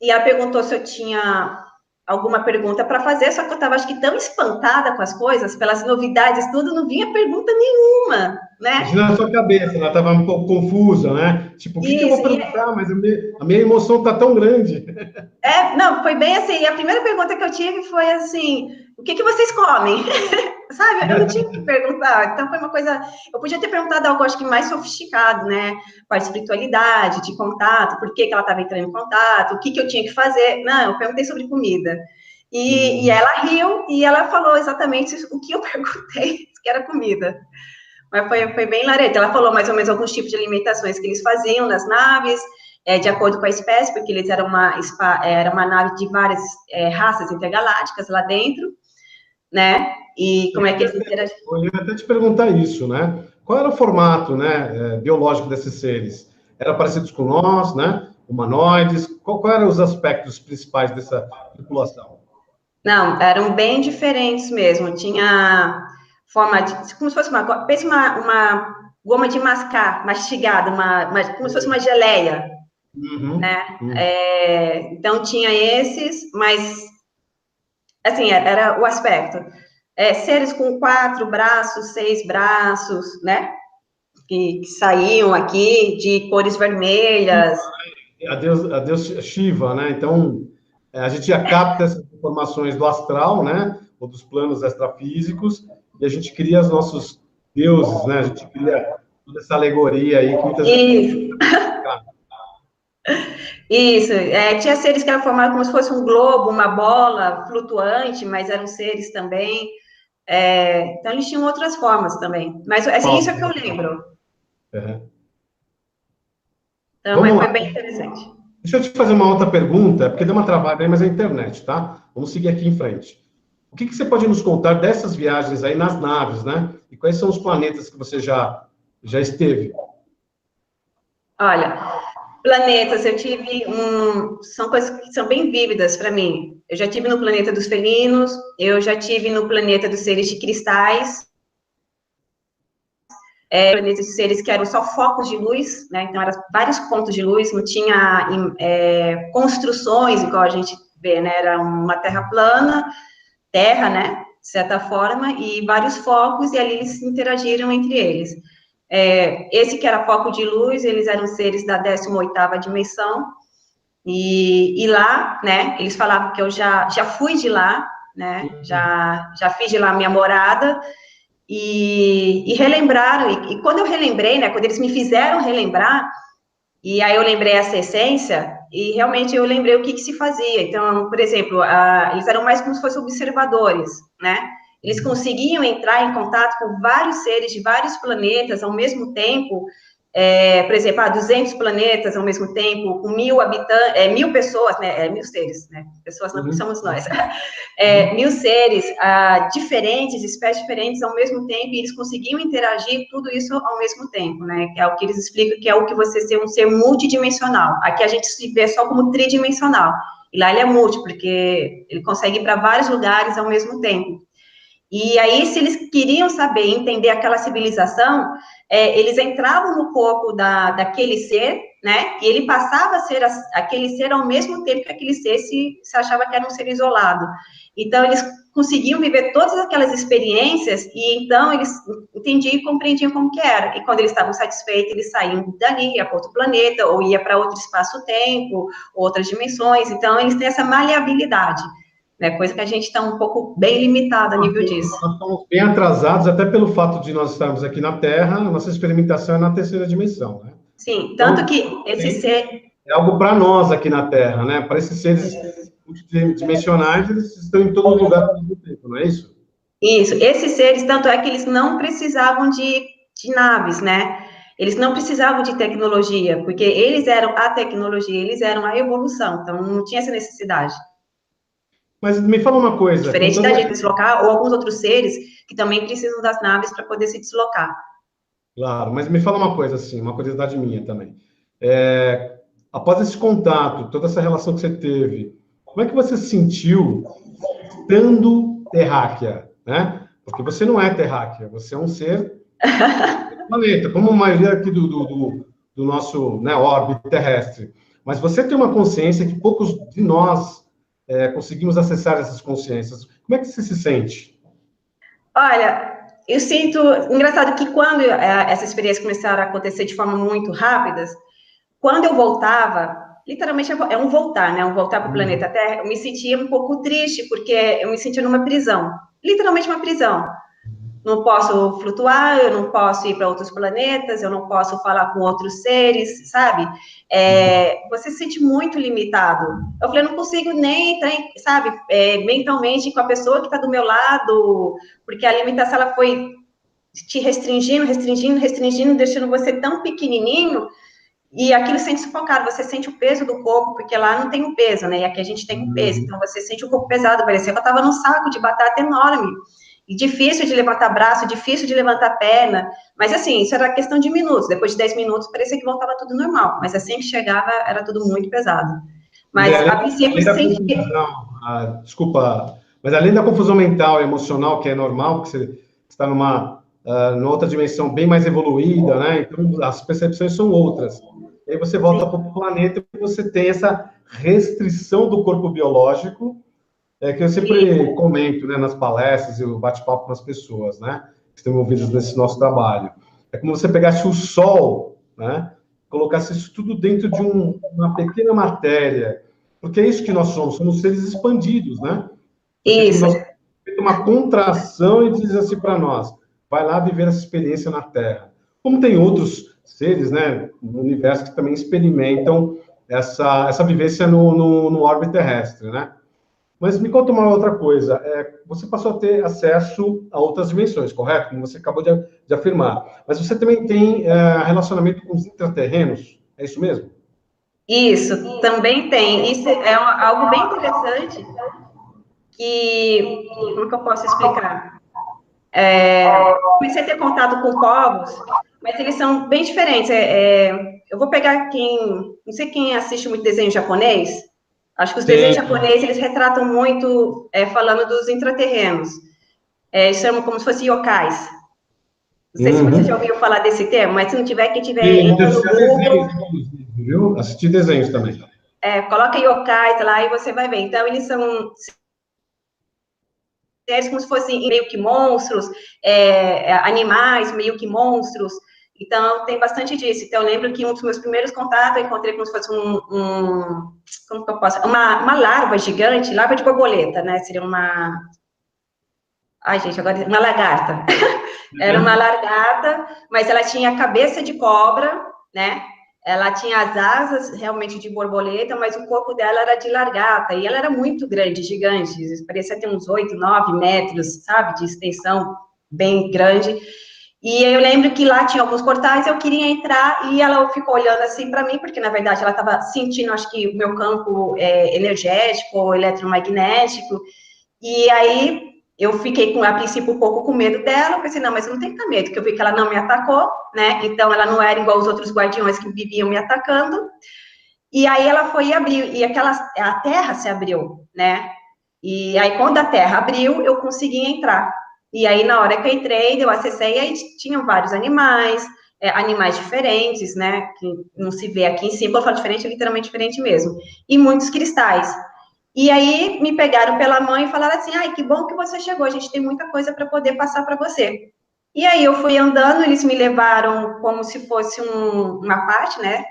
E ela perguntou se eu tinha alguma pergunta para fazer, só que eu estava, acho que, tão espantada com as coisas, pelas novidades, tudo, não vinha pergunta nenhuma, né? Imagina na sua cabeça, ela estava um pouco confusa, né? Tipo, o que eu vou perguntar? Mas a minha emoção está tão grande. Não, foi bem assim, e a primeira pergunta que eu tive foi assim, o que vocês comem? Sabe, eu não tinha que perguntar, então foi uma coisa, eu podia ter perguntado algo, acho que mais sofisticado, né, com a espiritualidade, de contato, por que ela estava entrando em contato, o que eu tinha que fazer, não, eu perguntei sobre comida, e ela riu, e ela falou exatamente o que eu perguntei, que era comida, mas foi bem lareta, ela falou mais ou menos alguns tipos de alimentações que eles faziam nas naves, de acordo com a espécie, porque eles eram era uma nave de várias raças intergalácticas lá dentro, né? E como é que eles interagiam? Eu ia até te perguntar isso, né? Qual era o formato, né, biológico desses seres? Era parecidos com nós, né? Humanoides? Qual eram os aspectos principais dessa tripulação? Não, eram bem diferentes mesmo. Tinha forma de, como se fosse uma goma de mascar, mastigada, como se fosse uma geleia, né? Então tinha esses, mas assim era o aspecto. Seres com 4 braços, 6 braços, né? Que saíam aqui de cores vermelhas. A Deus Shiva, né? Então, a gente já capta essas informações do astral, né? Ou dos planos extrafísicos, e a gente cria os nossos deuses, né? A gente cria toda essa alegoria aí que muitas vezes... Isso, tinha seres que eram formados como se fosse um globo, uma bola flutuante, mas eram seres também. Então, eles tinham outras formas também. Mas assim, isso é que eu lembro. Então, mas foi bem interessante. Deixa eu te fazer uma outra pergunta, porque deu uma travada aí, mas é a internet, tá? Vamos seguir aqui em frente. O que você pode nos contar dessas viagens aí nas naves, né? E quais são os planetas que você já esteve? Olha, planetas, eu tive são coisas que são bem vívidas para mim. Eu já tive no planeta dos felinos, eu já tive no planeta dos seres de cristais, planetas de seres que eram só focos de luz, né? Então, eram vários pontos de luz, não tinha construções, igual a gente vê, né? Era uma terra plana, terra, né? De certa forma, e vários focos, e ali eles interagiram entre eles. Esse que era foco de luz, eles eram seres da 18ª dimensão, e lá, né, eles falavam que eu já fui de lá, né, já fiz de lá minha morada, e relembraram, e quando eu relembrei, né, quando eles me fizeram relembrar, e aí eu lembrei essa essência, e realmente eu lembrei o que se fazia. Então, por exemplo, eles eram mais como se fossem observadores, né? Eles conseguiam entrar em contato com vários seres de vários planetas ao mesmo tempo, por exemplo, 200 planetas ao mesmo tempo, com 1.000 habitantes, 1.000 pessoas, né? 1.000 seres, né? Pessoas não somos nós. 1.000 seres diferentes, espécies diferentes ao mesmo tempo, e eles conseguiam interagir tudo isso ao mesmo tempo, né? Que é o que eles explicam, que é o que você ser um ser multidimensional. Aqui a gente se vê só como tridimensional, e lá ele é multi, porque ele consegue ir para vários lugares ao mesmo tempo. E aí, se eles queriam saber, entender aquela civilização, eles entravam no corpo daquele ser, né? E ele passava a ser aquele ser ao mesmo tempo que aquele ser se achava que era um ser isolado. Então, eles conseguiam viver todas aquelas experiências e, então, eles entendiam e compreendiam como que era. E quando eles estavam satisfeitos, eles saíam dali, ia para outro planeta, ou ia para outro espaço-tempo, outras dimensões. Então, eles têm essa maleabilidade. Coisa que a gente está um pouco bem limitado a nível disso. Nós estamos bem atrasados, até pelo fato de nós estarmos aqui na Terra, a nossa experimentação é na terceira dimensão, né? Sim, tanto que esse ser... É algo para nós aqui na Terra, né? Para esses seres multidimensionais, eles estão em todo lugar ao mesmo tempo, não é isso? Isso, esses seres, tanto é que eles não precisavam de naves, né? Eles não precisavam de tecnologia, porque eles eram a tecnologia, eles eram a evolução, então não tinha essa necessidade. Mas me fala uma coisa. Diferente da gente deslocar, ou alguns outros seres que também precisam das naves para poder se deslocar. Claro, mas me fala uma coisa assim, uma curiosidade minha também. Após esse contato, toda essa relação que você teve, como é que você se sentiu estando terráquea, né? Porque você não é terráquea, você é um ser do planeta, como a maioria aqui do nosso, né, órbita terrestre. Mas você tem uma consciência que poucos de nós conseguimos acessar essas consciências. Como é que você se sente? Olha, eu sinto... Engraçado que quando essa experiência começaram a acontecer de forma muito rápida, quando eu voltava, literalmente é um voltar, né? Um voltar para o planeta Terra, eu me sentia um pouco triste, porque eu me sentia numa prisão. Literalmente uma prisão. Não posso flutuar, eu não posso ir para outros planetas, eu não posso falar com outros seres, sabe? Você se sente muito limitado. Eu falei, eu não consigo nem entrar, sabe, mentalmente com a pessoa que está do meu lado, porque a limitação ela foi te restringindo, restringindo, restringindo, deixando você tão pequenininho, e aquilo sente sufocado, você sente o peso do corpo, porque lá não tem um peso, né? E aqui a gente tem um peso, então você sente o corpo pesado, parecia que eu estava num saco de batata enorme. E difícil de levantar braço, difícil de levantar perna, mas assim, isso era questão de minutos, depois de 10 minutos parecia que voltava tudo normal, mas assim que chegava era tudo muito pesado. Mas a princípio senti... Desculpa, mas além da confusão mental e emocional, que é normal, porque você está numa outra dimensão bem mais evoluída, né? Então as percepções são outras. E aí você volta para o planeta e você tem essa restrição do corpo biológico, que eu sempre comento, né, nas palestras e o bate-papo com as pessoas, né, que estão envolvidas nesse nosso trabalho. É como você pegasse o Sol, né, colocasse isso tudo dentro de uma pequena matéria, porque é isso que nós somos seres expandidos, né? Isso. Nós temos uma contração e diz assim para nós, vai lá viver essa experiência na Terra. Como tem outros seres, né, no universo que também experimentam essa vivência no órbito terrestre, né? Mas me conta uma outra coisa. Você passou a ter acesso a outras dimensões, correto? Como você acabou de afirmar. Mas você também tem relacionamento com os intraterrenos, é isso mesmo? Isso, também tem. Isso é algo bem interessante que... Como que eu posso explicar? Comecei a ter contato com povos, mas eles são bem diferentes. Eu vou pegar quem... Não sei quem assiste muito desenho japonês. Acho que os desenhos japoneses, eles retratam muito, falando dos intraterrenos. Eles chamam como se fossem yokais. Não sei se você já ouviu falar desse termo, mas se não tiver, quem tiver, entra no Google. Viu? Assisti desenhos também. Coloca yokais lá e você vai ver. Então, eles são seres como se fossem meio que monstros, animais meio que monstros. Então, tem bastante disso. Então, eu lembro que um dos meus primeiros contatos, eu encontrei como se fosse como que eu posso... Uma larva gigante, larva de borboleta, né? Seria uma... Ai, gente, agora... Uma lagarta. Era uma lagarta, mas ela tinha cabeça de cobra, né? Ela tinha as asas realmente de borboleta, mas o corpo dela era de lagarta, e ela era muito grande, gigante, parecia ter uns 8, 9 metros, sabe, de extensão, bem grande. E eu lembro que lá tinha alguns portais, eu queria entrar, e ela ficou olhando assim para mim, porque na verdade ela estava sentindo, acho que o meu campo energético, eletromagnético, e aí eu fiquei, a princípio, um pouco com medo dela. Eu pensei, não, mas eu não tenho que ter medo, porque eu vi que ela não me atacou, né? Então, ela não era igual os outros guardiões que viviam me atacando. E aí, ela foi e abriu, e a terra se abriu, né? E aí, quando a terra abriu, eu consegui entrar. E aí, na hora que eu entrei, eu acessei, aí tinham vários animais, animais diferentes, né? Que não se vê aqui em cima. Quando eu falo diferente, é literalmente diferente mesmo. E muitos cristais. E aí me pegaram pela mão e falaram assim, ai, que bom que você chegou, a gente tem muita coisa para poder passar para você. E aí eu fui andando, eles me levaram como se fosse uma parte, né,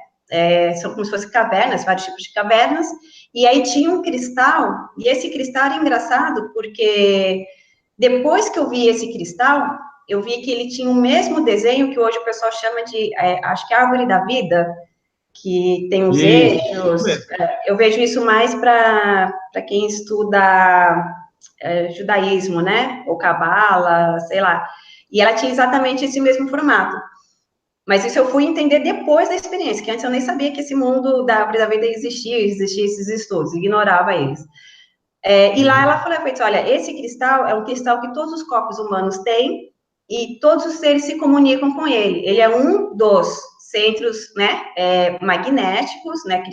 são como se fossem cavernas, vários tipos de cavernas, e aí tinha um cristal, e esse cristal era engraçado, porque depois que eu vi esse cristal, eu vi que ele tinha o mesmo desenho que hoje o pessoal chama de, acho que árvore da vida, que tem os eixos. Eu vejo isso mais para quem estuda judaísmo, né? Ou cabala, sei lá. E ela tinha exatamente esse mesmo formato. Mas isso eu fui entender depois da experiência, que antes eu nem sabia que esse mundo da árvore da vida existia esses estudos, ignorava eles. E lá ela falou, olha, esse cristal é um cristal que todos os corpos humanos têm e todos os seres se comunicam com ele. Ele é um dos centros, né, magnéticos, né,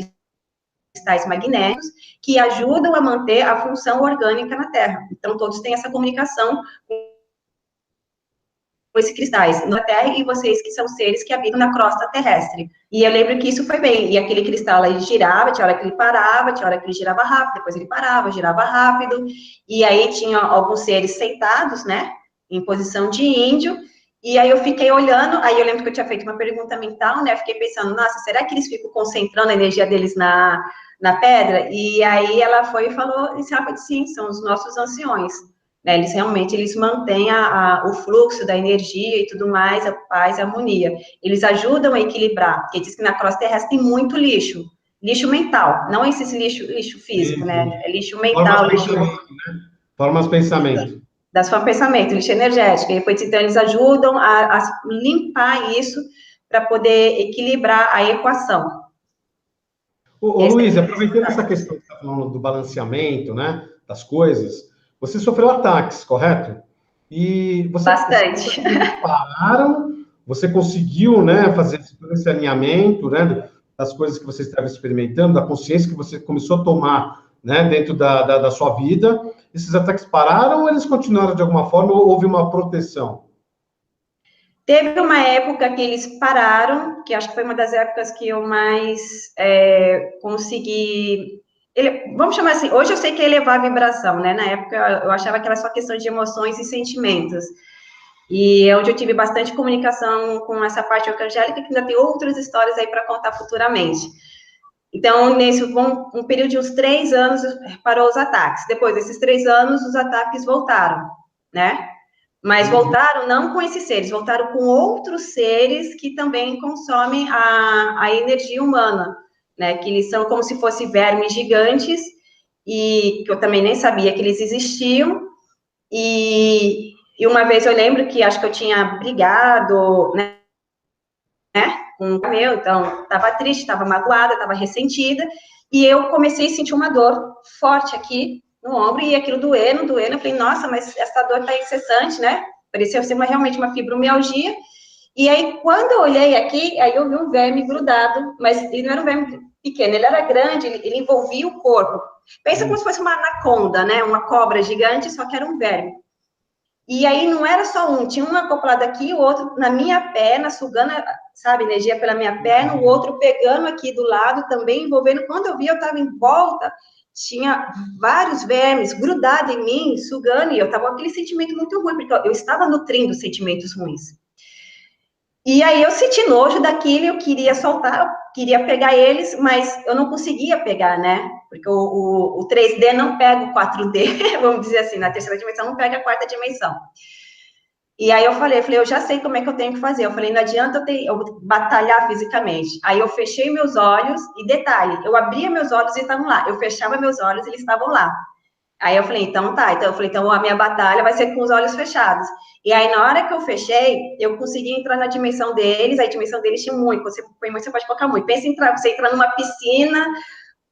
cristais magnéticos, que ajudam a manter a função orgânica na Terra. Então, todos têm essa comunicação com esses cristais na Terra, e vocês que são seres que habitam na crosta terrestre. E eu lembro que isso foi bem, e aquele cristal aí girava, tinha hora que ele parava, tinha hora que ele girava rápido, depois ele parava, girava rápido, e aí tinha alguns seres sentados, né, em posição de índio, e aí eu fiquei olhando, aí eu lembro que eu tinha feito uma pergunta mental, né, eu fiquei pensando, nossa, será que eles ficam concentrando a energia deles na pedra? E aí ela foi e falou, sim, são os nossos anciões. Né, eles mantêm o fluxo da energia e tudo mais, a paz e a harmonia. Eles ajudam a equilibrar, porque diz que na crosta terrestre tem muito lixo mental, não esse lixo físico, né? É lixo mental, lixo... Formas de pensamento. Das formas de pensamento, lixo energético. E depois, então, eles ajudam a limpar isso para poder equilibrar a equação. Ô Luiz, aproveitando essa questão que você está falando do balanceamento, né, das coisas, você sofreu ataques, correto? E Bastante. Pararam, você conseguiu, né, fazer esse alinhamento, né, das coisas que você estava experimentando, da consciência que você começou a tomar, né, dentro da sua vida. Esses ataques pararam ou eles continuaram de alguma forma, ou houve uma proteção? Teve uma época que eles pararam, que acho que foi uma das épocas que eu mais consegui... vamos chamar assim, hoje eu sei que é elevar a vibração, né? Na época eu achava que era só questão de emoções e sentimentos. E é onde eu tive bastante comunicação com essa parte arcangélica, que ainda tem outras histórias aí para contar futuramente. Então, nesse um período de uns 3 anos, parou os ataques. Depois desses 3 anos, os ataques voltaram, né? Mas voltaram não com esses seres, voltaram com outros seres que também consomem a energia humana, né? Que eles são como se fossem vermes gigantes, e que eu também nem sabia que eles existiam. E uma vez eu lembro que acho que eu tinha brigado, né? Com o meu, então estava triste, estava magoada, estava ressentida, e eu comecei a sentir uma dor forte aqui no ombro, e aquilo doendo, eu falei, nossa, mas essa dor tá incessante, né? Parecia ser realmente uma fibromialgia. E aí, quando eu olhei aqui, aí eu vi um verme grudado, mas ele não era um verme pequeno, ele era grande, ele envolvia o corpo. Pensa como se fosse uma anaconda, né? Uma cobra gigante, só que era um verme. E aí não era só um, tinha um acoplado aqui, o outro na minha perna, sugando, sabe, energia pela minha perna, o outro pegando aqui do lado, também envolvendo. Quando eu vi, eu estava em volta, tinha vários vermes grudados em mim, sugando, e eu estava com aquele sentimento muito ruim, porque eu estava nutrindo sentimentos ruins. E aí eu senti nojo daquilo, eu queria soltar, eu queria pegar eles, mas eu não conseguia pegar, né? Porque o 3D não pega o 4D, vamos dizer assim, na terceira dimensão não pega a quarta dimensão. E aí eu falei, eu já sei como é que eu tenho que fazer. Eu falei, não adianta eu batalhar fisicamente. Aí eu fechei meus olhos, e detalhe, eu abria meus olhos e estavam lá. Eu fechava meus olhos e eles estavam lá. Aí eu falei, então tá. Então eu falei, então a minha batalha vai ser com os olhos fechados. E aí na hora que eu fechei, eu consegui entrar na dimensão deles. A dimensão deles tinha muito. Você põe muito, você pode colocar muito. Pensa em você entrar numa piscina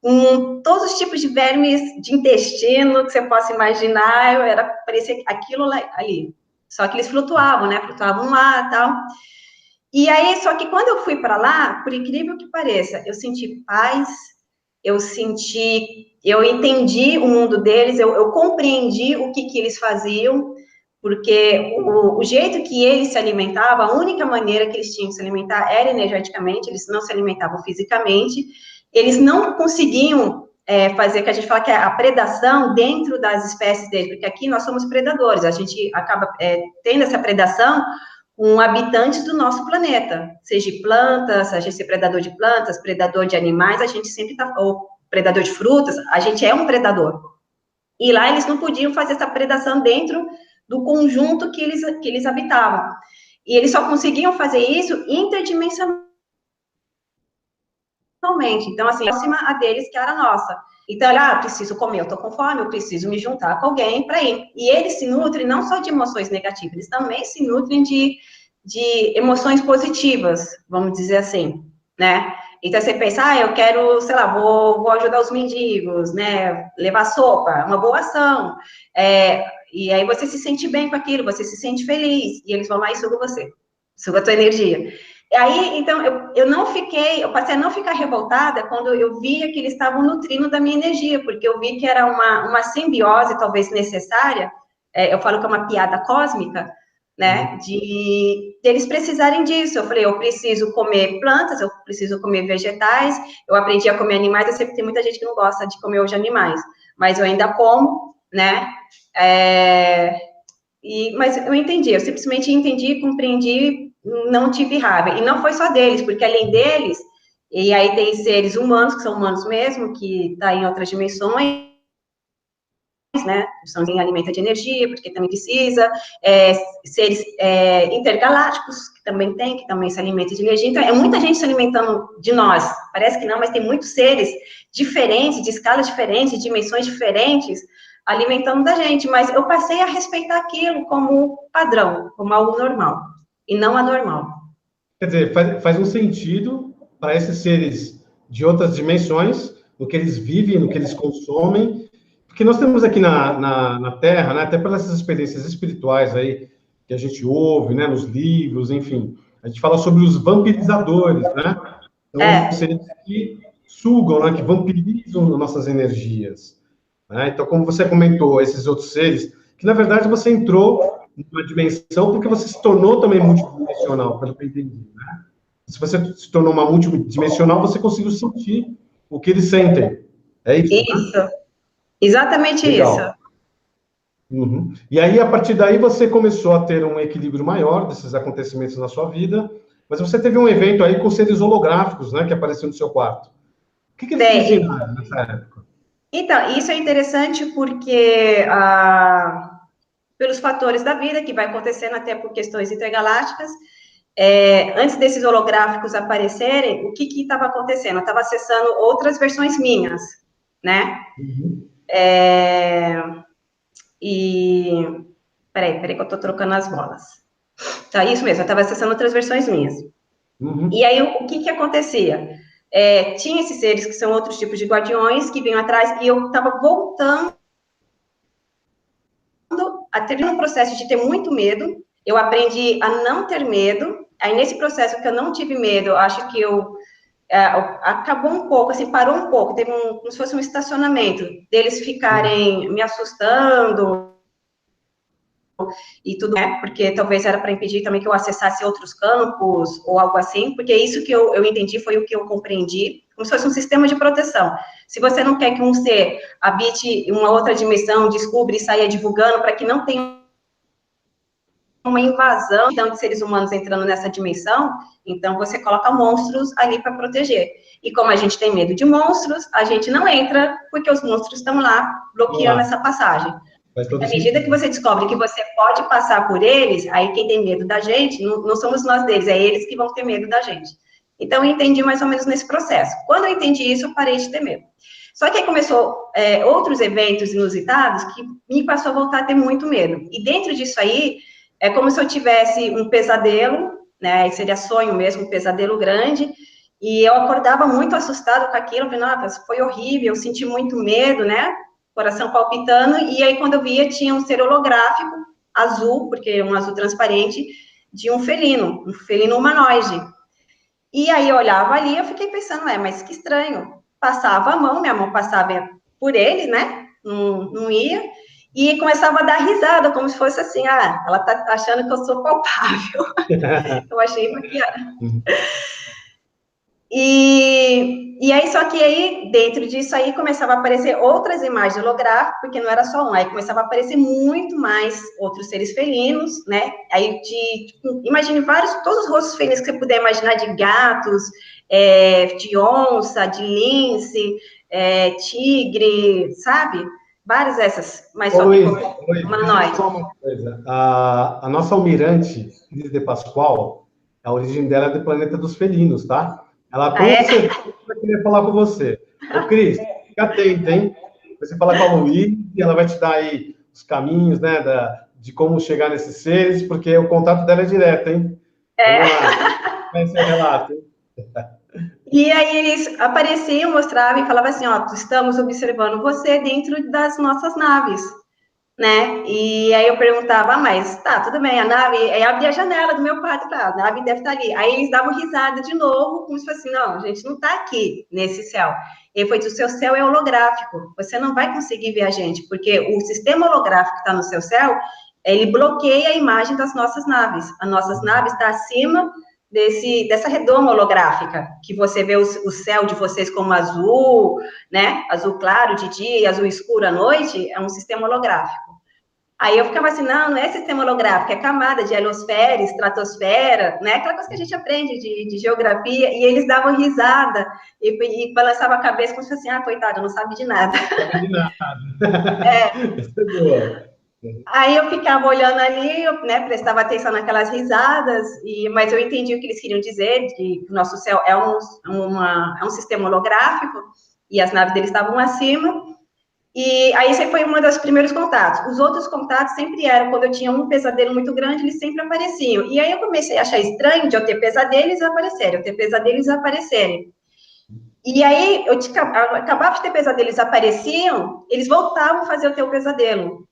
com todos os tipos de vermes de intestino que você possa imaginar. Parecia aquilo ali. Só que eles flutuavam, né? Flutuavam lá e tal. E aí, só que quando eu fui para lá, por incrível que pareça, eu senti paz, eu entendi o mundo deles, eu compreendi o que eles faziam, porque o jeito que eles se alimentavam, a única maneira que eles tinham de se alimentar era energeticamente, eles não se alimentavam fisicamente, eles não conseguiam fazer, que a gente fala que é a predação dentro das espécies deles, porque aqui nós somos predadores, a gente acaba tendo essa predação com habitantes do nosso planeta, seja de plantas, a gente ser predador de plantas, predador de animais, a gente sempre está, ou predador de frutas, a gente é um predador. E lá eles não podiam fazer essa predação dentro do conjunto que eles habitavam. E eles só conseguiam fazer isso interdimensionalmente. Então, assim, próxima a deles que era a nossa. Então, eu preciso comer, eu tô com fome, eu preciso me juntar com alguém para ir. E eles se nutrem não só de emoções negativas, eles também se nutrem de emoções positivas, vamos dizer assim, né? Então, você pensa, eu quero, sei lá, vou ajudar os mendigos, né? Levar sopa, uma boa ação. E aí você se sente bem com aquilo, você se sente feliz, e eles vão lá e sugam você, sugam a tua energia. E aí, então, eu passei a não ficar revoltada quando eu via que eles estavam nutrindo da minha energia, porque eu vi que era uma simbiose, talvez necessária, eu falo que é uma piada cósmica, né, de eles precisarem disso. Eu falei, eu preciso comer plantas, eu preciso comer vegetais, eu aprendi a comer animais, eu sei que tem muita gente que não gosta de comer hoje animais, mas eu ainda como, né, mas eu entendi, eu simplesmente entendi, compreendi, não tive raiva. E não foi só deles, porque além deles, e aí tem seres humanos, que são humanos mesmo, que tá em outras dimensões, né? São em alimenta de energia, porque também precisa, seres intergalácticos, que também tem, que também se alimentam de energia. Então, é muita gente se alimentando de nós. Parece que não, mas tem muitos seres diferentes, de escalas diferentes, de dimensões diferentes, alimentando da gente, mas eu passei a respeitar aquilo como padrão, como algo normal, e não anormal. Quer dizer, faz um sentido para esses seres de outras dimensões, no que eles vivem, no que eles consomem, porque nós temos aqui na Terra, né, até pelas experiências espirituais aí, que a gente ouve, né, nos livros, enfim, a gente fala sobre os vampirizadores, né? São os seres que sugam, né, que vampirizam nossas energias. Né? Então, como você comentou, esses outros seres, que na verdade você entrou numa dimensão porque você se tornou também multidimensional, pelo que eu entendi. Né? Se você se tornou uma multidimensional, você conseguiu sentir o que eles sentem. É isso, Isso, né? exatamente isso. Legal. Uhum. E aí, a partir daí, você começou a ter um equilíbrio maior desses acontecimentos na sua vida, mas você teve um evento aí com seres holográficos, né, que apareceu no seu quarto. O que eles te ensinaram nessa época? Então, isso é interessante porque, pelos fatores da vida que vai acontecendo até por questões intergalácticas, antes desses holográficos aparecerem, o que estava acontecendo? Eu estava acessando outras versões minhas, né? Uhum. Peraí que eu estou trocando as bolas. Tá, isso mesmo, eu estava acessando outras versões minhas. Uhum. E aí, o que acontecia? Tinha esses seres que são outros tipos de guardiões que vinham atrás, e eu estava voltando a ter um processo de ter muito medo. Eu aprendi a não ter medo. Aí, nesse processo que eu não tive medo, acho que acabou um pouco, assim, parou um pouco. Teve como se fosse um estacionamento deles ficarem me assustando e tudo, né? Porque talvez era para impedir também que eu acessasse outros campos ou algo assim, porque isso que eu entendi foi o que eu compreendi, como se fosse um sistema de proteção. Se você não quer que um ser habite uma outra dimensão, descubra e saia divulgando para que não tenha uma invasão então, de seres humanos entrando nessa dimensão, então você coloca monstros ali para proteger. E como a gente tem medo de monstros, a gente não entra porque os monstros estão lá bloqueando essa passagem. Faz todo À medida que você descobre que você pode passar por eles, aí quem tem medo da gente, não somos nós deles, é eles que vão ter medo da gente. Então, eu entendi mais ou menos nesse processo. Quando eu entendi isso, eu parei de ter medo. Só que aí começou outros eventos inusitados que me passou a voltar a ter muito medo. E dentro disso aí, é como se eu tivesse um pesadelo, né? Seria sonho mesmo, um pesadelo grande. E eu acordava muito assustado com aquilo, eu falei, nossa, foi horrível, eu senti muito medo, né? Coração palpitando, e aí quando eu via, tinha um ser holográfico, azul, porque é um azul transparente, de um felino humanoide. E aí eu olhava ali, eu fiquei pensando, mas que estranho. Passava a mão, minha mão passava por ele, né? Não ia, e começava a dar risada, como se fosse assim, ela tá achando que eu sou palpável. Eu achei bacana. E aí, só que aí, dentro disso aí, começava a aparecer outras imagens holográficas, porque não era só um, aí começava a aparecer muito mais outros seres felinos, né? Aí, imagine todos os rostos felinos que você puder imaginar, de gatos, de onça, de lince, tigre, sabe? Várias dessas, mas só que Luiz, deixa eu te humanoide. falar uma coisa. A nossa almirante, Cris de Pascoal, a origem dela é do planeta dos felinos, tá? Ela com certeza vai querer falar com você. Ô, Cris, fica atento, hein? Você falar com a Luiz, e ela vai te dar aí os caminhos, né, de como chegar nesses seres, porque o contato dela é direto, hein? Vamos lá, vai esse relato, hein? E aí eles apareciam, mostravam e falavam assim, ó, estamos observando você dentro das nossas naves, né? E aí eu perguntava, mas tá, tudo bem, a nave, aí abria a janela do meu quarto, a nave deve estar ali. Aí eles davam risada de novo, como se fosse assim, não, a gente não tá aqui nesse céu. Ele foi, o seu céu é holográfico, você não vai conseguir ver a gente, porque o sistema holográfico que está no seu céu, ele bloqueia a imagem das nossas naves. As nossas naves estão acima dessa redoma holográfica, que você vê o céu de vocês como azul, né? Azul claro de dia e azul escuro à noite, é um sistema holográfico. Aí eu ficava assim, não é sistema holográfico, é camada de heliosfera, estratosfera, né? Aquela coisa que a gente aprende de geografia, e eles davam risada e balançavam a cabeça como se fosse assim, ah, coitado, não sabe de nada. Não sabe de nada. É. Isso é boa. Aí eu ficava olhando ali, né, prestava atenção naquelas risadas, mas eu entendi o que eles queriam dizer, que o nosso céu é um sistema holográfico, e as naves deles estavam acima. E aí esse foi um dos primeiros contatos. Os outros contatos sempre eram quando eu tinha um pesadelo muito grande, eles sempre apareciam. E aí eu comecei a achar estranho de eu ter pesadelos e aparecerem, eu ter pesadelos e aparecerem. E aí eu acabava de ter pesadelos e apareciam, eles voltavam a fazer o teu pesadelo.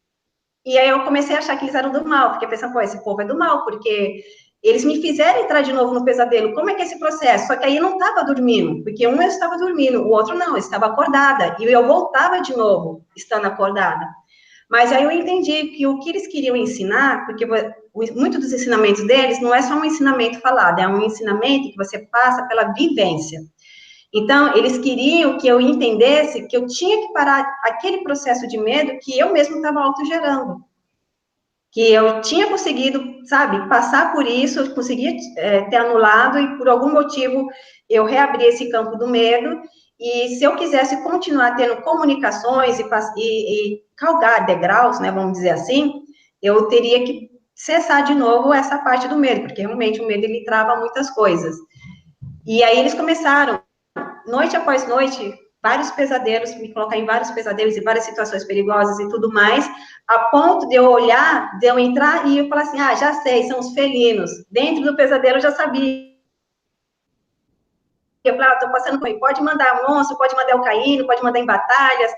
E aí eu comecei a achar que eles eram do mal, porque pensando, pô, esse povo é do mal, porque eles me fizeram entrar de novo no pesadelo. Como é que é esse processo? Só que aí eu não estava dormindo, porque um eu estava dormindo, o outro não, eu estava acordada. E eu voltava de novo, estando acordada. Mas aí eu entendi que o que eles queriam ensinar, porque muito dos ensinamentos deles não é só um ensinamento falado, é um ensinamento que você passa pela vivência. Então, eles queriam que eu entendesse que eu tinha que parar aquele processo de medo que eu mesmo estava autogerando. Que eu tinha conseguido, sabe, passar por isso, eu conseguia ter anulado e por algum motivo eu reabri esse campo do medo. E se eu quisesse continuar tendo comunicações e galgar degraus, né, vamos dizer assim, eu teria que cessar de novo essa parte do medo, porque realmente o medo ele trava muitas coisas. E aí eles começaram noite após noite, vários pesadelos, me colocar em vários pesadelos e várias situações perigosas e tudo mais, a ponto de eu olhar, de eu entrar e eu falar assim, ah, já sei, são os felinos. Dentro do pesadelo eu já sabia. Eu falava, estou passando por aí, pode mandar monstro, pode mandar eu caindo, pode mandar em batalhas,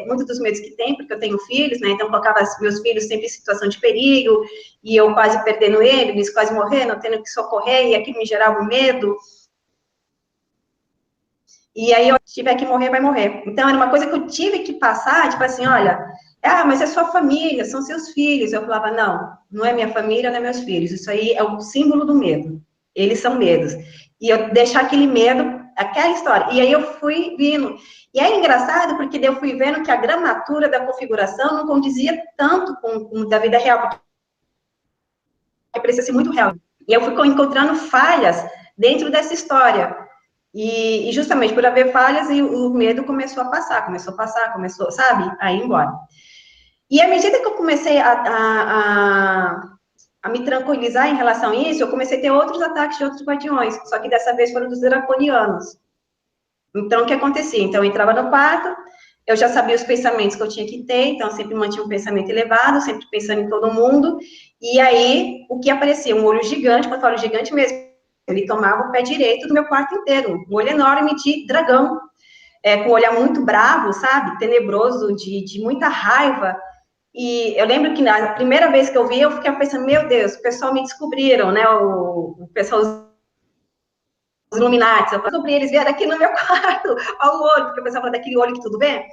muitos dos medos que tem, porque eu tenho filhos, né, então eu colocava meus filhos sempre em situação de perigo, e eu quase perdendo eles, quase morrendo, tendo que socorrer, e aquilo me gerava um medo. E aí, eu tiver que morrer, vai morrer. Então, era uma coisa que eu tive que passar, tipo assim, olha, mas é sua família, são seus filhos. Eu falava, não, não é minha família, não é meus filhos. Isso aí é o símbolo do medo. Eles são medos. E eu deixar aquele medo, aquela história. E aí eu fui vindo. E é engraçado, porque eu fui vendo que a gramatura da configuração não condizia tanto com da vida real, porque parecia ser muito real. E eu fui encontrando falhas dentro dessa história. E justamente por haver falhas, o medo começou a passar, sabe, a ir embora. E à medida que eu comecei a me tranquilizar em relação a isso, eu comecei a ter outros ataques de outros guardiões, só que dessa vez foram dos draconianos. Então, o que acontecia? Então, eu entrava no quarto, eu já sabia os pensamentos que eu tinha que ter, então, eu sempre mantinha um pensamento elevado, sempre pensando em todo mundo, e aí, o que aparecia? Um olho gigante, quando eu falo gigante mesmo, ele tomava o pé direito do meu quarto inteiro, um olho enorme de dragão, com um olhar muito bravo, sabe? Tenebroso, de muita raiva. E eu lembro que na primeira vez que eu vi, eu fiquei pensando, meu Deus, o pessoal me descobriram, né? O pessoal, os Illuminati, eu descobri, eles vieram aqui no meu quarto, ao olho, porque o pessoal fala daquele olho que tudo vê.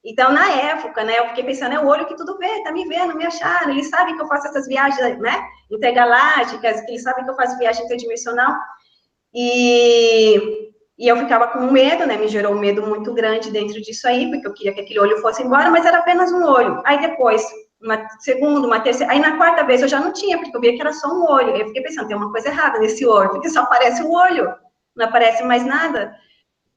Então, na época, né, eu fiquei pensando, é o olho que tudo vê, tá me vendo, me acharam, eles sabem que eu faço essas viagens, né, intergalácticas, que eles sabem que eu faço viagem interdimensional, e eu ficava com medo, né, me gerou um medo muito grande dentro disso aí, porque eu queria que aquele olho fosse embora, mas era apenas um olho. Aí depois, uma segunda, uma terceira, aí na quarta vez eu já não tinha, porque eu via que era só um olho, eu fiquei pensando, tem uma coisa errada nesse olho, porque só aparece um olho, não aparece mais nada.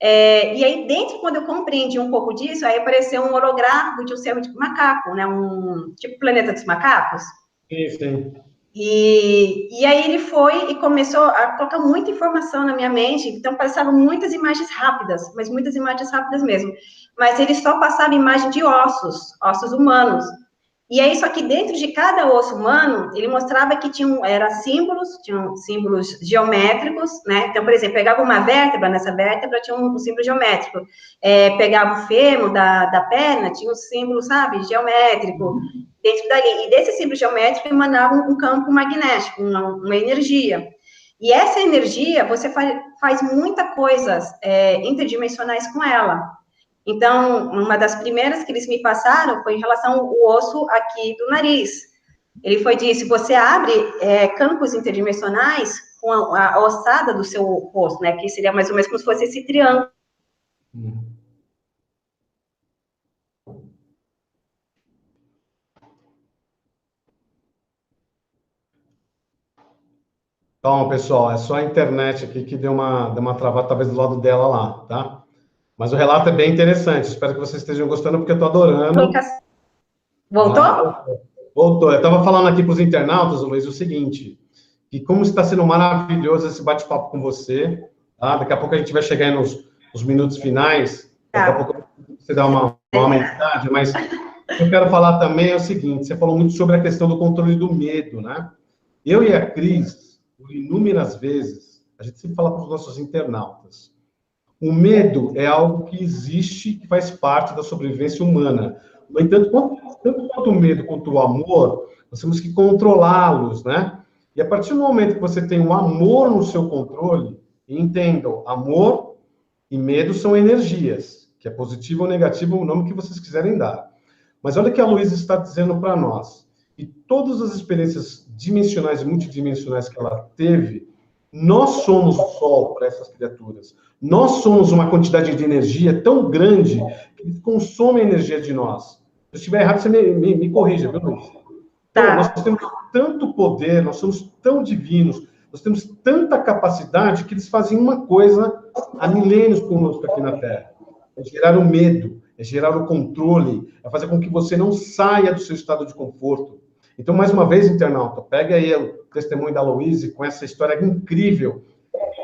E aí, dentro, quando eu compreendi um pouco disso, aí apareceu um holográfico de um ser de macaco, né? Um tipo Planeta dos Macacos. Sim. E aí ele foi e começou a colocar muita informação na minha mente, então passavam muitas imagens rápidas, mas muitas imagens rápidas mesmo. Mas ele só passava imagem de ossos humanos. E aí, só que dentro de cada osso humano, ele mostrava que tinham símbolos geométricos, né? Então, por exemplo, pegava uma vértebra, nessa vértebra tinha um símbolo geométrico. Pegava o fêmur da perna, tinha um símbolo, sabe, geométrico dentro dali. E desse símbolo geométrico emanava um campo magnético, uma energia. E essa energia, você faz muitas coisas interdimensionais com ela. Então, uma das primeiras que eles me passaram foi em relação ao osso aqui do nariz. Ele disse, você abre campos interdimensionais com a ossada do seu rosto, né? Que seria mais ou menos como se fosse esse triângulo. Calma, pessoal, é só a internet aqui que deu uma travada, talvez do lado dela lá, tá? Mas o relato é bem interessante, espero que vocês estejam gostando, porque eu estou adorando. Voltou? Voltou. Eu estava falando aqui para os internautas, Luiz, o seguinte, que como está sendo maravilhoso esse bate-papo com você, tá? Daqui a pouco a gente vai chegar aí nos minutos finais, daqui a pouco você dá uma mensagem, mas o que eu quero falar também é o seguinte, você falou muito sobre a questão do controle do medo, né? Eu e a Cris, por inúmeras vezes, a gente sempre fala para os nossos internautas, o medo é algo que existe, que faz parte da sobrevivência humana. No entanto, tanto quanto o medo quanto o amor, nós temos que controlá-los, né? E a partir do momento que você tem o amor no seu controle, entendam, amor e medo são energias, que é positivo ou negativo, o nome que vocês quiserem dar. Mas olha o que a Luísa está dizendo para nós. E todas as experiências dimensionais e multidimensionais que ela teve, nós somos o sol para essas criaturas. Nós somos uma quantidade de energia tão grande que eles consomem a energia de nós. Se eu estiver errado, você me corrija, viu, Luiz? Então, nós temos tanto poder, nós somos tão divinos, nós temos tanta capacidade que eles fazem uma coisa há milênios conosco aqui na Terra. É gerar o medo, é gerar o controle, é fazer com que você não saia do seu estado de conforto. Então, mais uma vez, internauta, pega aí o testemunho da Louise com essa história incrível.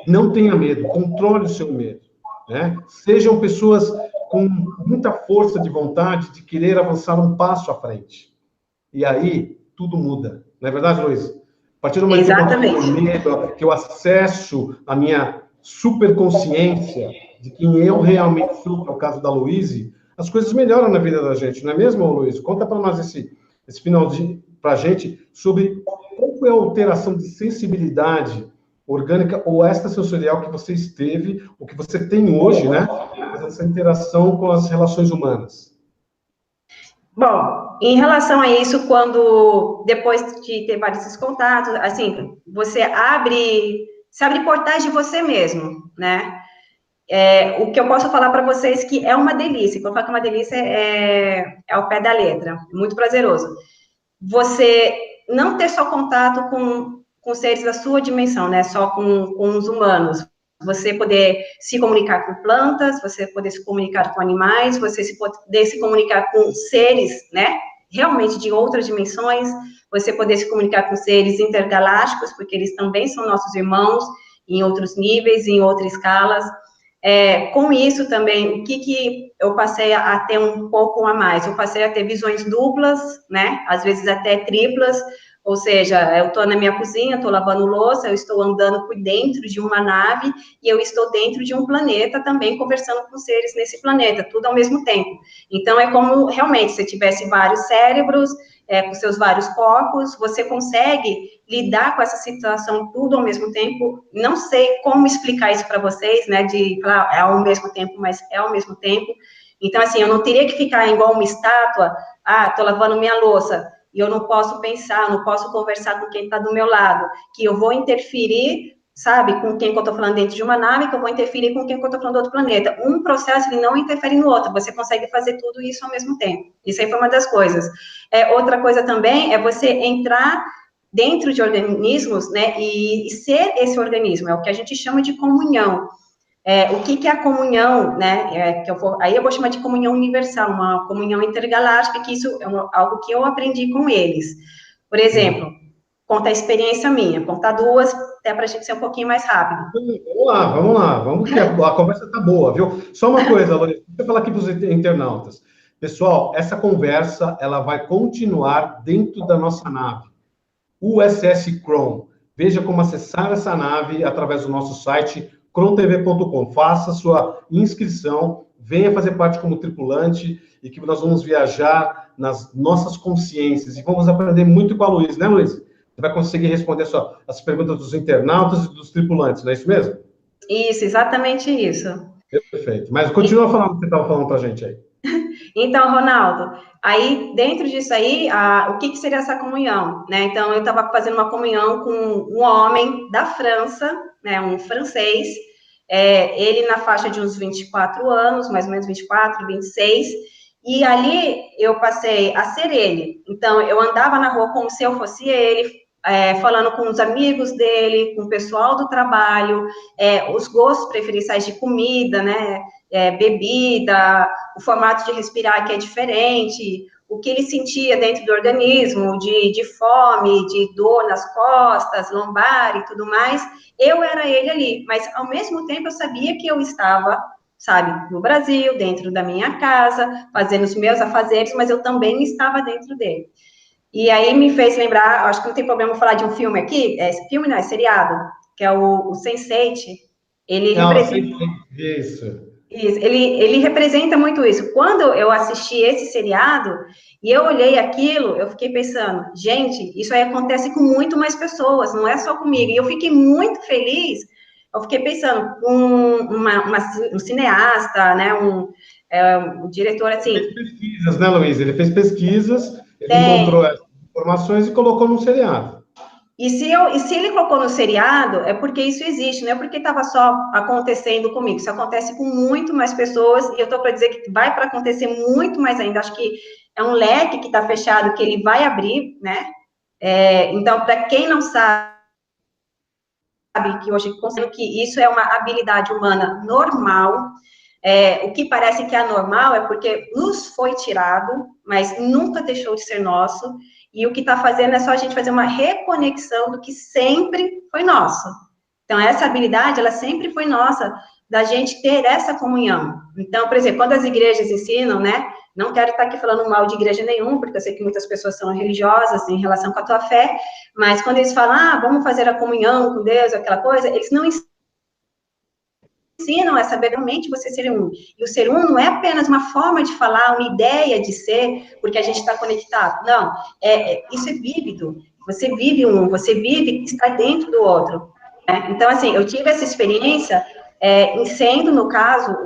Não tenha medo, controle o seu medo, né? Sejam pessoas com muita força de vontade de querer avançar um passo à frente. E aí, tudo muda. Não é verdade, Luiz? A partir do momento que eu controlo o medo, que eu acesso a minha superconsciência de quem eu realmente sou, que é o caso da Louise, as coisas melhoram na vida da gente, não é mesmo, Luiz? Conta para nós esse finalzinho para a gente sobre qual foi a alteração de sensibilidade orgânica ou extrasensorial que você esteve, ou que você tem hoje, né? Essa interação com as relações humanas. Bom, em relação a isso, depois de ter vários esses contatos, assim, você abre portais de você mesmo, né? O que eu posso falar para vocês que é uma delícia, quando eu falo que é uma delícia, é ao pé da letra, muito prazeroso. Você não ter só contato com seres da sua dimensão, né? Só com os humanos. Você poder se comunicar com plantas, você poder se comunicar com animais, você poder se comunicar com seres, né? Realmente de outras dimensões, você poder se comunicar com seres intergalácticos, porque eles também são nossos irmãos, em outros níveis, em outras escalas. Com isso também, o que eu passei a ter um pouco a mais? Eu passei a ter visões duplas, né? Às vezes até triplas, ou seja, eu estou na minha cozinha, estou lavando louça, eu estou andando por dentro de uma nave e eu estou dentro de um planeta também conversando com seres nesse planeta, tudo ao mesmo tempo. Então, é como realmente se tivesse vários cérebros, com seus vários corpos, você consegue lidar com essa situação tudo ao mesmo tempo. Não sei como explicar isso para vocês, né, de falar é ao mesmo tempo, mas é ao mesmo tempo. Então, assim, eu não teria que ficar igual uma estátua, estou lavando minha louça, e eu não posso pensar, não posso conversar com quem está do meu lado, que eu vou interferir, sabe, com quem que eu estou falando dentro de uma nave, que eu vou interferir com quem que eu estou falando do outro planeta. Um processo, ele não interfere no outro, você consegue fazer tudo isso ao mesmo tempo. Isso aí foi uma das coisas. Outra coisa também é você entrar dentro de organismos, né, e ser esse organismo, é o que a gente chama de comunhão. O que é a comunhão, né, aí eu vou chamar de comunhão universal, uma comunhão intergaláctica, que isso é algo que eu aprendi com eles. Por exemplo, contar a experiência minha, contar duas, até para a gente ser um pouquinho mais rápido. Vamos lá, que a conversa tá boa, viu? Só uma coisa, Lorena, deixa eu falar aqui para os internautas. Pessoal, essa conversa ela vai continuar dentro da nossa nave, USS Kron. Veja como acessar essa nave através do nosso site krontv.com. Faça sua inscrição, venha fazer parte como tripulante e que nós vamos viajar nas nossas consciências e vamos aprender muito com a Luiz, né, Luiz? Você vai conseguir responder as perguntas dos internautas e dos tripulantes, não é isso mesmo? Isso, exatamente isso. Perfeito. Mas continua falando o que você estava falando para a gente aí. Então, Ronaldo, aí dentro disso aí, o que seria essa comunhão, né? Então, eu estava fazendo uma comunhão com um homem da França, né? Um francês, ele na faixa de uns 24 anos, mais ou menos 24, 26, e ali eu passei a ser ele. Então, eu andava na rua como se eu fosse ele, falando com os amigos dele, com o pessoal do trabalho, os gostos preferenciais de comida, né? Bebida, o formato de respirar que é diferente, o que ele sentia dentro do organismo, de fome, de dor nas costas, lombar e tudo mais, eu era ele ali, mas ao mesmo tempo eu sabia que eu estava, sabe, no Brasil, dentro da minha casa, fazendo os meus afazeres, mas eu também estava dentro dele. E aí me fez lembrar, acho que não tem problema falar de um filme aqui, filme não, é seriado, que é o Sense8, ele representa... Isso. Isso, ele representa muito isso. Quando eu assisti esse seriado e eu olhei aquilo, eu fiquei pensando, gente, isso aí acontece com muito mais pessoas, não é só comigo. E eu fiquei muito feliz. Eu fiquei pensando, um cineasta, né, um diretor assim. Ele fez pesquisas, né, Luiz? Ele fez pesquisas, ele Tem. encontrou essas informações e colocou num seriado. E se ele colocou no seriado, é porque isso existe, não é porque estava só acontecendo comigo. Isso acontece com muito mais pessoas, e eu estou para dizer que vai para acontecer muito mais ainda. Acho que é um leque que está fechado, que ele vai abrir, né? Então, para quem não sabe, que hoje considero que isso é uma habilidade humana normal, o que parece que é anormal é porque nos foi tirado, mas nunca deixou de ser nosso, e o que está fazendo é só a gente fazer uma reconexão do que sempre foi nosso. Então, essa habilidade, ela sempre foi nossa, da gente ter essa comunhão. Então, por exemplo, quando as igrejas ensinam, né, não quero estar aqui falando mal de igreja nenhuma, porque eu sei que muitas pessoas são religiosas em relação com a tua fé, mas quando eles falam, vamos fazer a comunhão com Deus, aquela coisa, eles não ensinam a saber realmente você ser um. E o ser um não é apenas uma forma de falar, uma ideia de ser, porque a gente está conectado. Não, isso é vívido. Você vive um, você vive estar dentro do outro. Né? Então, assim, eu tive essa experiência em sendo, no caso,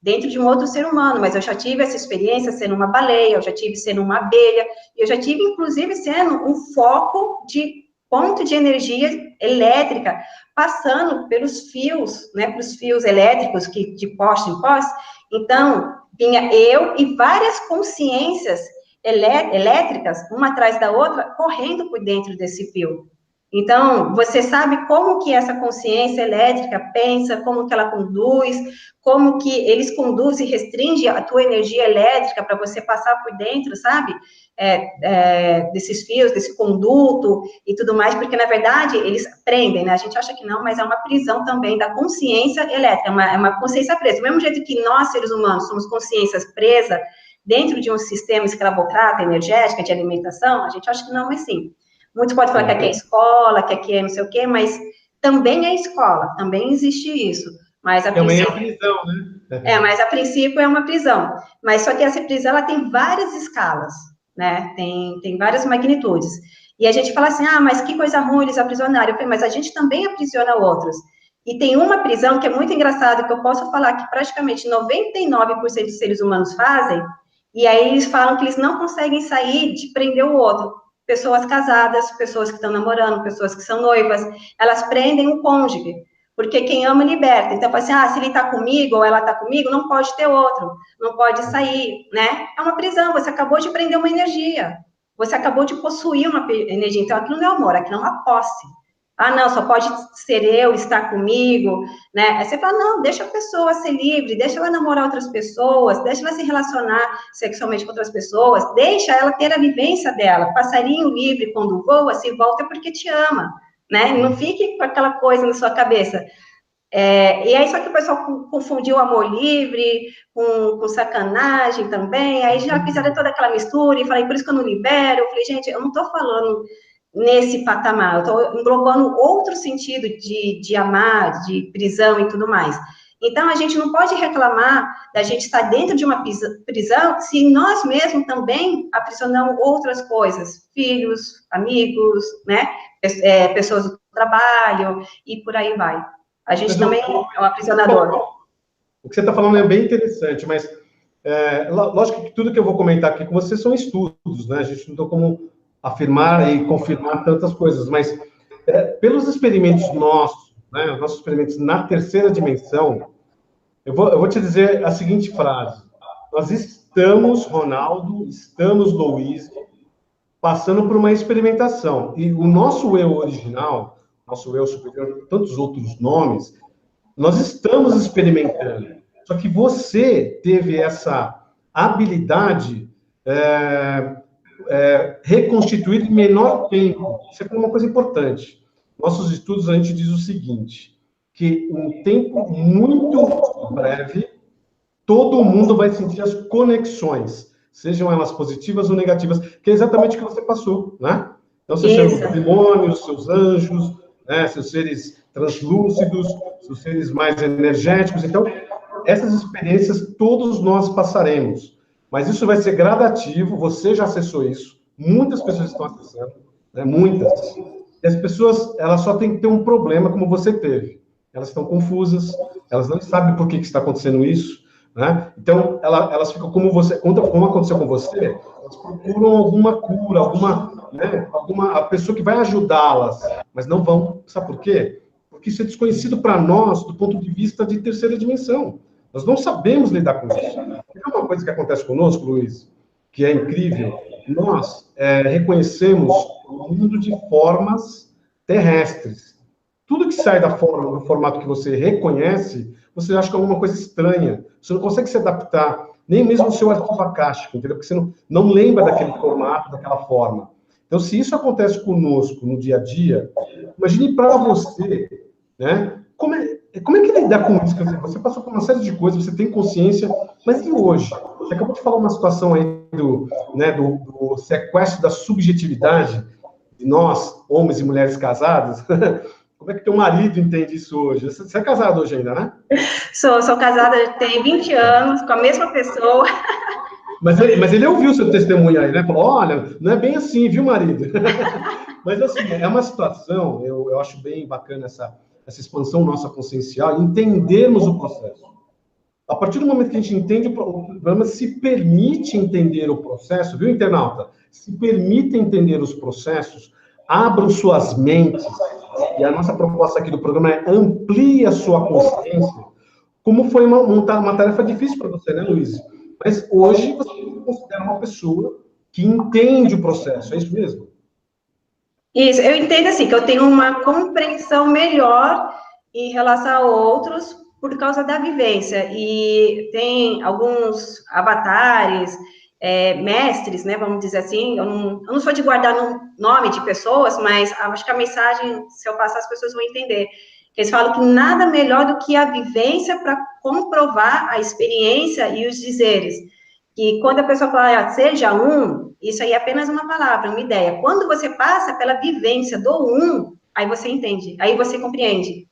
dentro de um outro ser humano, mas eu já tive essa experiência sendo uma baleia, eu já tive sendo uma abelha, eu já tive, inclusive, sendo um foco de ponto de energia elétrica, passando pelos fios, né, pelos fios elétricos que de poste em poste. Então, vinha eu e várias consciências elétricas, uma atrás da outra, correndo por dentro desse fio. Então, você sabe como que essa consciência elétrica pensa, como que ela conduz, como que eles conduzem e restringem a tua energia elétrica para você passar por dentro, sabe? Desses fios, desse conduto e tudo mais, porque, na verdade, eles prendem, né? A gente acha que não, mas é uma prisão também da consciência elétrica, é uma consciência presa. Do mesmo jeito que nós, seres humanos, somos consciências presas dentro de um sistema escravocrata, energética, de alimentação, a gente acha que não é assim. Muitos podem falar que aqui é escola, que aqui é não sei o quê, mas também é escola, também existe isso. Mas também é prisão, né? Mas a princípio é uma prisão. Mas só que essa prisão, ela tem várias escalas, né? Tem várias magnitudes. E a gente fala assim, mas que coisa ruim eles aprisionaram. Eu falei, mas a gente também aprisiona outros. E tem uma prisão que é muito engraçada, que eu posso falar que praticamente 99% dos seres humanos fazem, e aí eles falam que eles não conseguem sair de prender o outro. Pessoas casadas, pessoas que estão namorando, pessoas que são noivas, elas prendem o cônjuge, porque quem ama liberta. Então, assim, se ele está comigo ou ela está comigo, não pode ter outro, não pode sair, né? É uma prisão, você acabou de prender uma energia, você acabou de possuir uma energia, então aquilo não é amor, aquilo é uma posse. Não, só pode ser eu, estar comigo, né? Aí você fala, não, deixa a pessoa ser livre, deixa ela namorar outras pessoas, deixa ela se relacionar sexualmente com outras pessoas, deixa ela ter a vivência dela. Passarinho livre, quando voa, se volta é porque te ama, né? Não fique com aquela coisa na sua cabeça. E aí, só que o pessoal confundiu amor livre com sacanagem também, aí já fizeram toda aquela mistura, e falei, por isso que eu não libero. Eu falei, gente, eu não estou falando nesse patamar, eu estou englobando outro sentido de amar, de prisão e tudo mais. Então, a gente não pode reclamar da gente estar dentro de uma prisão se nós mesmos também aprisionamos outras coisas, filhos, amigos, né, pessoas do trabalho, e por aí vai. A gente também é um aprisionador. O que você está falando é bem interessante, mas lógico que tudo que eu vou comentar aqui com você são estudos, né? A gente não tem como afirmar e confirmar tantas coisas, mas pelos experimentos nossos, né, os nossos experimentos na terceira dimensão, eu vou te dizer a seguinte frase: nós estamos, Ronaldo, estamos, Louise, passando por uma experimentação, e o nosso eu original, nosso eu superior, tantos outros nomes, nós estamos experimentando. Só que você teve essa habilidade reconstituída em menor tempo. Isso é uma coisa importante. Nossos estudos, a gente diz o seguinte, que em tempo muito breve, todo mundo vai sentir as conexões, sejam elas positivas ou negativas, que é exatamente o que você passou, né? Então, seus demônios, seus anjos, né, seus seres translúcidos, seus seres mais energéticos. Então, essas experiências todos nós passaremos. Mas isso vai ser gradativo, você já acessou isso, muitas pessoas estão acessando, né, muitas. E as pessoas, elas só têm que ter um problema como você teve. Elas estão confusas, elas não sabem por que está acontecendo isso, né? Então, elas ficam como aconteceu com você, elas procuram alguma cura, a pessoa que vai ajudá-las, mas não vão. Sabe por quê? Porque isso é desconhecido para nós do ponto de vista de terceira dimensão. Nós não sabemos lidar com isso. É uma coisa que acontece conosco, Luiz, que é incrível. Nós reconhecemos o mundo de formas terrestres. Tudo que sai da forma, do formato que você reconhece, você acha que é alguma coisa estranha. Você não consegue se adaptar, nem mesmo o seu arquivo acástico, entendeu? Porque você não lembra daquele formato, daquela forma. Então, se isso acontece conosco no dia a dia, imagine para você, né? Como é que lidar com isso? Quer dizer, você passou por uma série de coisas, você tem consciência, mas e hoje? Você acabou de falar uma situação aí do sequestro da subjetividade de nós, homens e mulheres casados. Como é que teu marido entende isso hoje? Você é casado hoje ainda, né? Sou casada, tem 20 anos, com a mesma pessoa. Mas ele ouviu seu testemunho aí, né? Falou, olha, não é bem assim, viu, marido? Mas, assim, é uma situação, eu acho bem bacana essa expansão nossa consciencial, entendermos o processo. A partir do momento que a gente entende o problema, se permite entender o processo, viu, internauta? Se permite entender os processos, abram suas mentes, e a nossa proposta aqui do programa é amplie a sua consciência. Como foi uma tarefa difícil para você, né, Luiz? Mas hoje você se considera uma pessoa que entende o processo, é isso mesmo? Isso, eu entendo assim, que eu tenho uma compreensão melhor em relação a outros por causa da vivência. E tem alguns avatares, mestres, né, vamos dizer assim, eu não sou de guardar nome de pessoas, mas acho que a mensagem, se eu passar, as pessoas vão entender. Eles falam que nada melhor do que a vivência para comprovar a experiência e os dizeres. Que quando a pessoa fala, seja um, isso aí é apenas uma palavra, uma ideia. Quando você passa pela vivência do um, aí você entende, aí você compreende.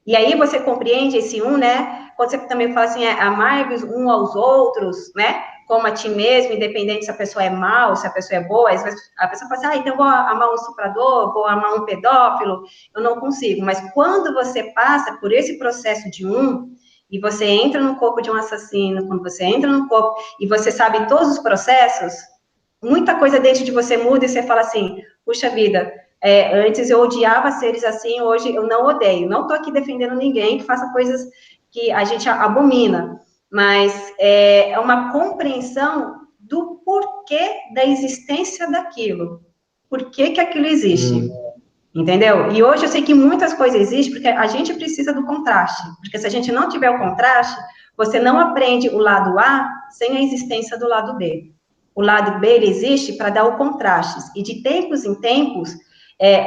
E aí você compreende esse um, né? Quando você também fala assim, amar-vos um aos outros, né? Como a ti mesmo, independente se a pessoa é mal, se a pessoa é boa. Às vezes a pessoa fala assim, então eu vou amar um estuprador, vou amar um pedófilo, eu não consigo. Mas quando você passa por esse processo de um, e você entra no corpo de um assassino, quando você entra no corpo e você sabe todos os processos, muita coisa dentro de você muda e você fala assim, puxa vida, antes eu odiava seres assim, hoje eu não odeio. Não estou aqui defendendo ninguém que faça coisas que a gente abomina, mas é uma compreensão do porquê da existência daquilo. Por que aquilo existe? Entendeu? E hoje eu sei que muitas coisas existem porque a gente precisa do contraste. Porque se a gente não tiver o contraste, você não aprende o lado A sem a existência do lado B. O lado B, ele existe para dar o contraste. E de tempos em tempos,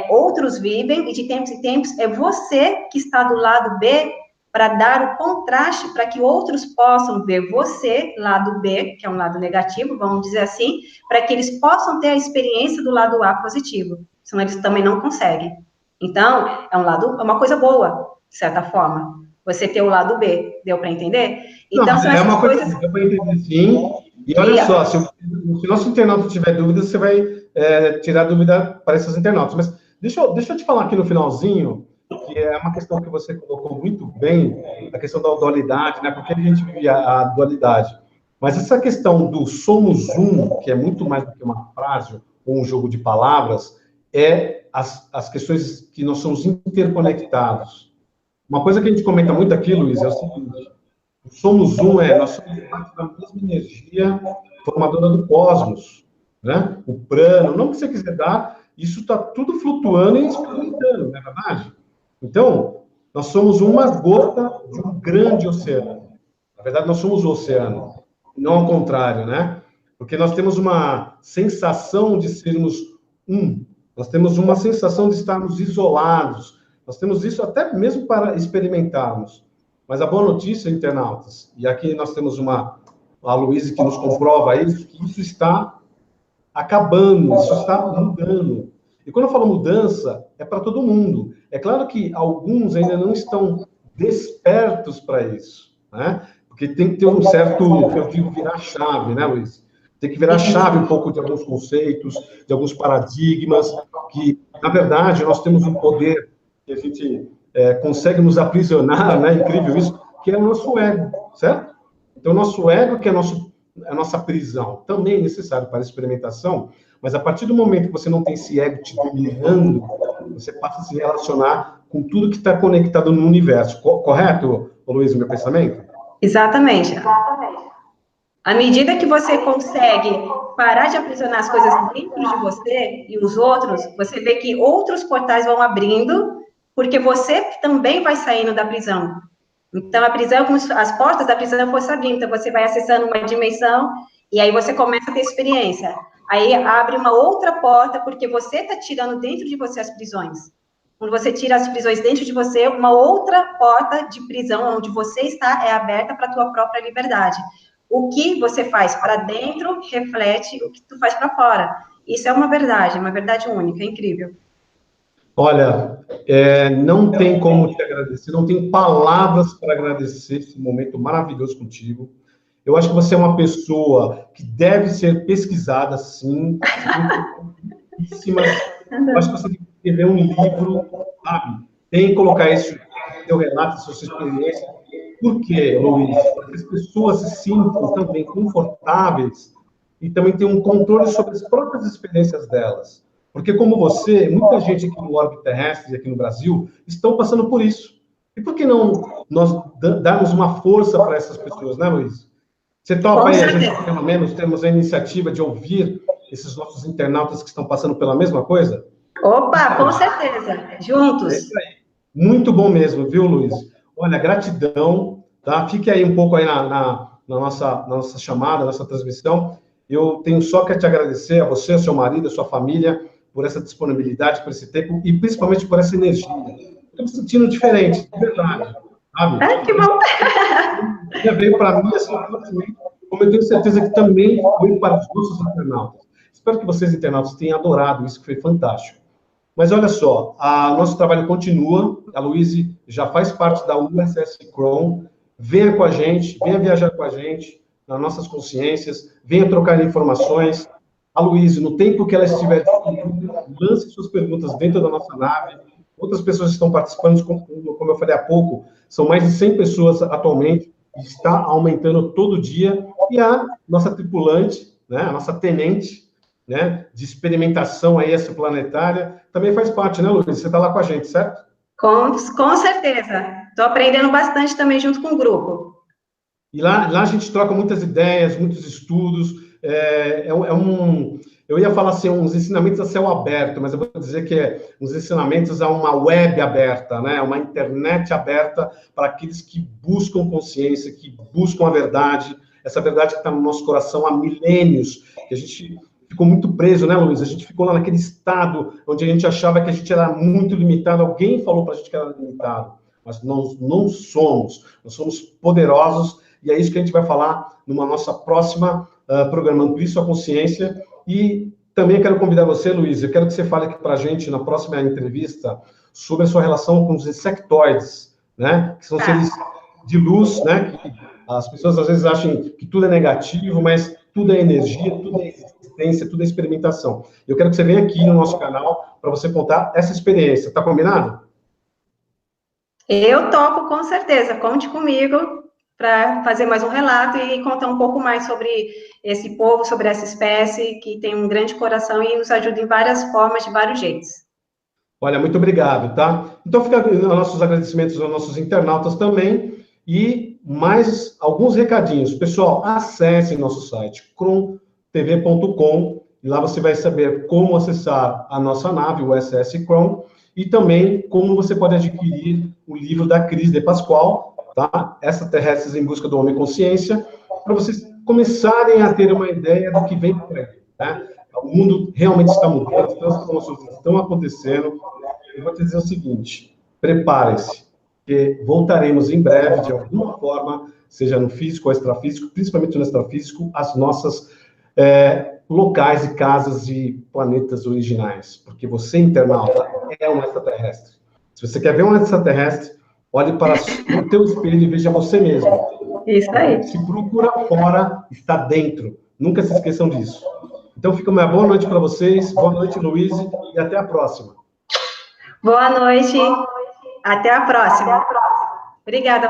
outros vivem, e de tempos em tempos é você que está do lado B para dar o contraste para que outros possam ver você, lado B, que é um lado negativo, vamos dizer assim, para que eles possam ter a experiência do lado A positivo, senão eles também não conseguem. Então, é uma coisa boa, de certa forma, você ter o lado B, deu para entender? Então, Não, são é essas uma coisa coisas... que deu para entender, sim. E olha só, se o nosso internauta tiver dúvidas, você vai tirar dúvida para esses internautas. Mas deixa eu te falar aqui no finalzinho, que é uma questão que você colocou muito bem, a questão da dualidade, né? Porque a gente vive a dualidade. Mas essa questão do somos um, que é muito mais do que uma frase ou um jogo de palavras, é as questões que nós somos interconectados. Uma coisa que a gente comenta muito aqui, Luiz, é o seguinte: somos um, nós somos parte da mesma energia formadora do cosmos, né? O prano, não que você quiser dar, isso está tudo flutuando e experimentando, não é verdade? Então, nós somos uma gota de um grande oceano. Na verdade, nós somos o oceano, não ao contrário, né? Porque nós temos uma sensação de sermos um, nós temos uma sensação de estarmos isolados, nós temos isso até mesmo para experimentarmos. Mas a boa notícia, internautas, e aqui nós temos a Luísa que nos comprova isso, que isso está acabando, isso está mudando. E quando eu falo mudança, é para todo mundo. É claro que alguns ainda não estão despertos para isso, né? Porque tem que ter um certo, eu digo, virar chave, né, Luiz? Tem que virar chave um pouco de alguns conceitos, de alguns paradigmas, que, na verdade, nós temos um poder que a gente consegue nos aprisionar, né? Incrível isso, que é o nosso ego, certo? Então, o nosso ego, que é a nossa prisão, também é necessário para a experimentação, mas a partir do momento que você não tem esse ego te dominando, você passa a se relacionar com tudo que está conectado no universo. Correto, Luiz, o meu pensamento? Exatamente. À medida que você consegue parar de aprisionar as coisas dentro de você e os outros, você vê que outros portais vão abrindo, porque você também vai saindo da prisão. Então, a prisão, como as portas da prisão fossem abrindo, então você vai acessando uma dimensão e aí você começa a ter experiência. Aí abre uma outra porta, porque você está tirando dentro de você as prisões. Quando você tira as prisões dentro de você, uma outra porta de prisão onde você está é aberta para a tua própria liberdade. O que você faz para dentro reflete o que tu faz para fora. Isso é uma verdade única, é incrível. Olha, não tem como te agradecer, não tem palavras para agradecer esse momento maravilhoso contigo. Eu acho que você é uma pessoa que deve ser pesquisada, sim. Eu acho que você tem que escrever um livro, sabe? Tem que colocar isso no seu relato, na sua experiência. Por quê, Luiz? Para que as pessoas se sintam também confortáveis e também tenham um controle sobre as próprias experiências delas. Porque, como você, muita gente aqui no orbe terrestre, aqui no Brasil, estão passando por isso. E por que não nós darmos uma força para essas pessoas, né, Luiz? Você topa aí, a gente, pelo menos, temos a iniciativa de ouvir esses nossos internautas que estão passando pela mesma coisa? Opa, com certeza. Juntos. É isso aí. Muito bom mesmo, viu, Luiz? Olha, gratidão, tá? Fique aí um pouco aí na nossa chamada, nossa transmissão. Eu tenho só que te agradecer a você, ao seu marido, a sua família, por essa disponibilidade, por esse tempo e principalmente por essa energia. Estou me sentindo diferente, de verdade, sabe? Ah, que bom! Já veio para mim, assim, como eu tenho certeza que também foi para os nossos internautas. Espero que vocês, internautas, tenham adorado isso, que foi fantástico. Mas olha só, nosso trabalho continua, a Luíse já faz parte da USS Crown, venha com a gente, venha viajar com a gente, nas nossas consciências, venha trocar informações. A Luíse, no tempo que ela estiver disponível, lance suas perguntas dentro da nossa nave. Outras pessoas estão participando, como eu falei há pouco, são mais de 100 pessoas atualmente, está aumentando todo dia, e a nossa tripulante, né, a nossa tenente, né, de experimentação aí extraplanetária, também faz parte, né, Luiz? Você está lá com a gente, certo? Com certeza. Estou aprendendo bastante também junto com o grupo. E lá a gente troca muitas ideias, muitos estudos. Eu ia falar assim, uns ensinamentos a céu aberto, mas eu vou dizer que é uns ensinamentos a uma web aberta, né? Uma internet aberta para aqueles que buscam consciência, que buscam a verdade, essa verdade que está no nosso coração há milênios, que a gente ficou muito preso, né, Luiz? A gente ficou lá naquele estado onde a gente achava que a gente era muito limitado. Alguém falou para a gente que era limitado. mas nós não somos. Nós somos poderosos, e é isso que a gente vai falar numa nossa próxima programa Amplie Sua Consciência. E também quero convidar você, Luiz, eu quero que você fale aqui para a gente, na próxima entrevista, sobre a sua relação com os insectoides, né? Que são seres de luz, né? Que as pessoas às vezes acham que tudo é negativo, mas tudo é energia, tudo é existência, tudo é experimentação. Eu quero que você venha aqui no nosso canal para você contar essa experiência. Tá combinado? Eu topo, com certeza. Conte comigo para fazer mais um relato e contar um pouco mais sobre esse povo, sobre essa espécie que tem um grande coração e nos ajuda em várias formas, de vários jeitos. Olha, muito obrigado, tá? Então, fica nossos agradecimentos aos nossos internautas também. E mais alguns recadinhos. Pessoal, acesse nosso site, cromtv.com, e lá você vai saber como acessar a nossa nave, o SS Crom, e também como você pode adquirir o livro da Cris de Pascoal, tá? Extraterrestres em Busca do Homem Consciência, para vocês começarem a ter uma ideia do que vem por aí, né? O mundo realmente está mudando, as transformações estão acontecendo. Eu vou te dizer o seguinte, preparem-se, porque voltaremos em breve, de alguma forma, seja no físico ou extrafísico, principalmente no extrafísico, as nossas locais e casas e planetas originais. Porque você, internauta, é um extraterrestre. Se você quer ver um extraterrestre, olhe para o teu espelho e veja você mesmo. Isso aí. Se procura fora, está dentro. Nunca se esqueçam disso. Então, fica uma boa noite para vocês. Boa noite, Luiz, e até a próxima. Boa noite. Até a próxima. Obrigada,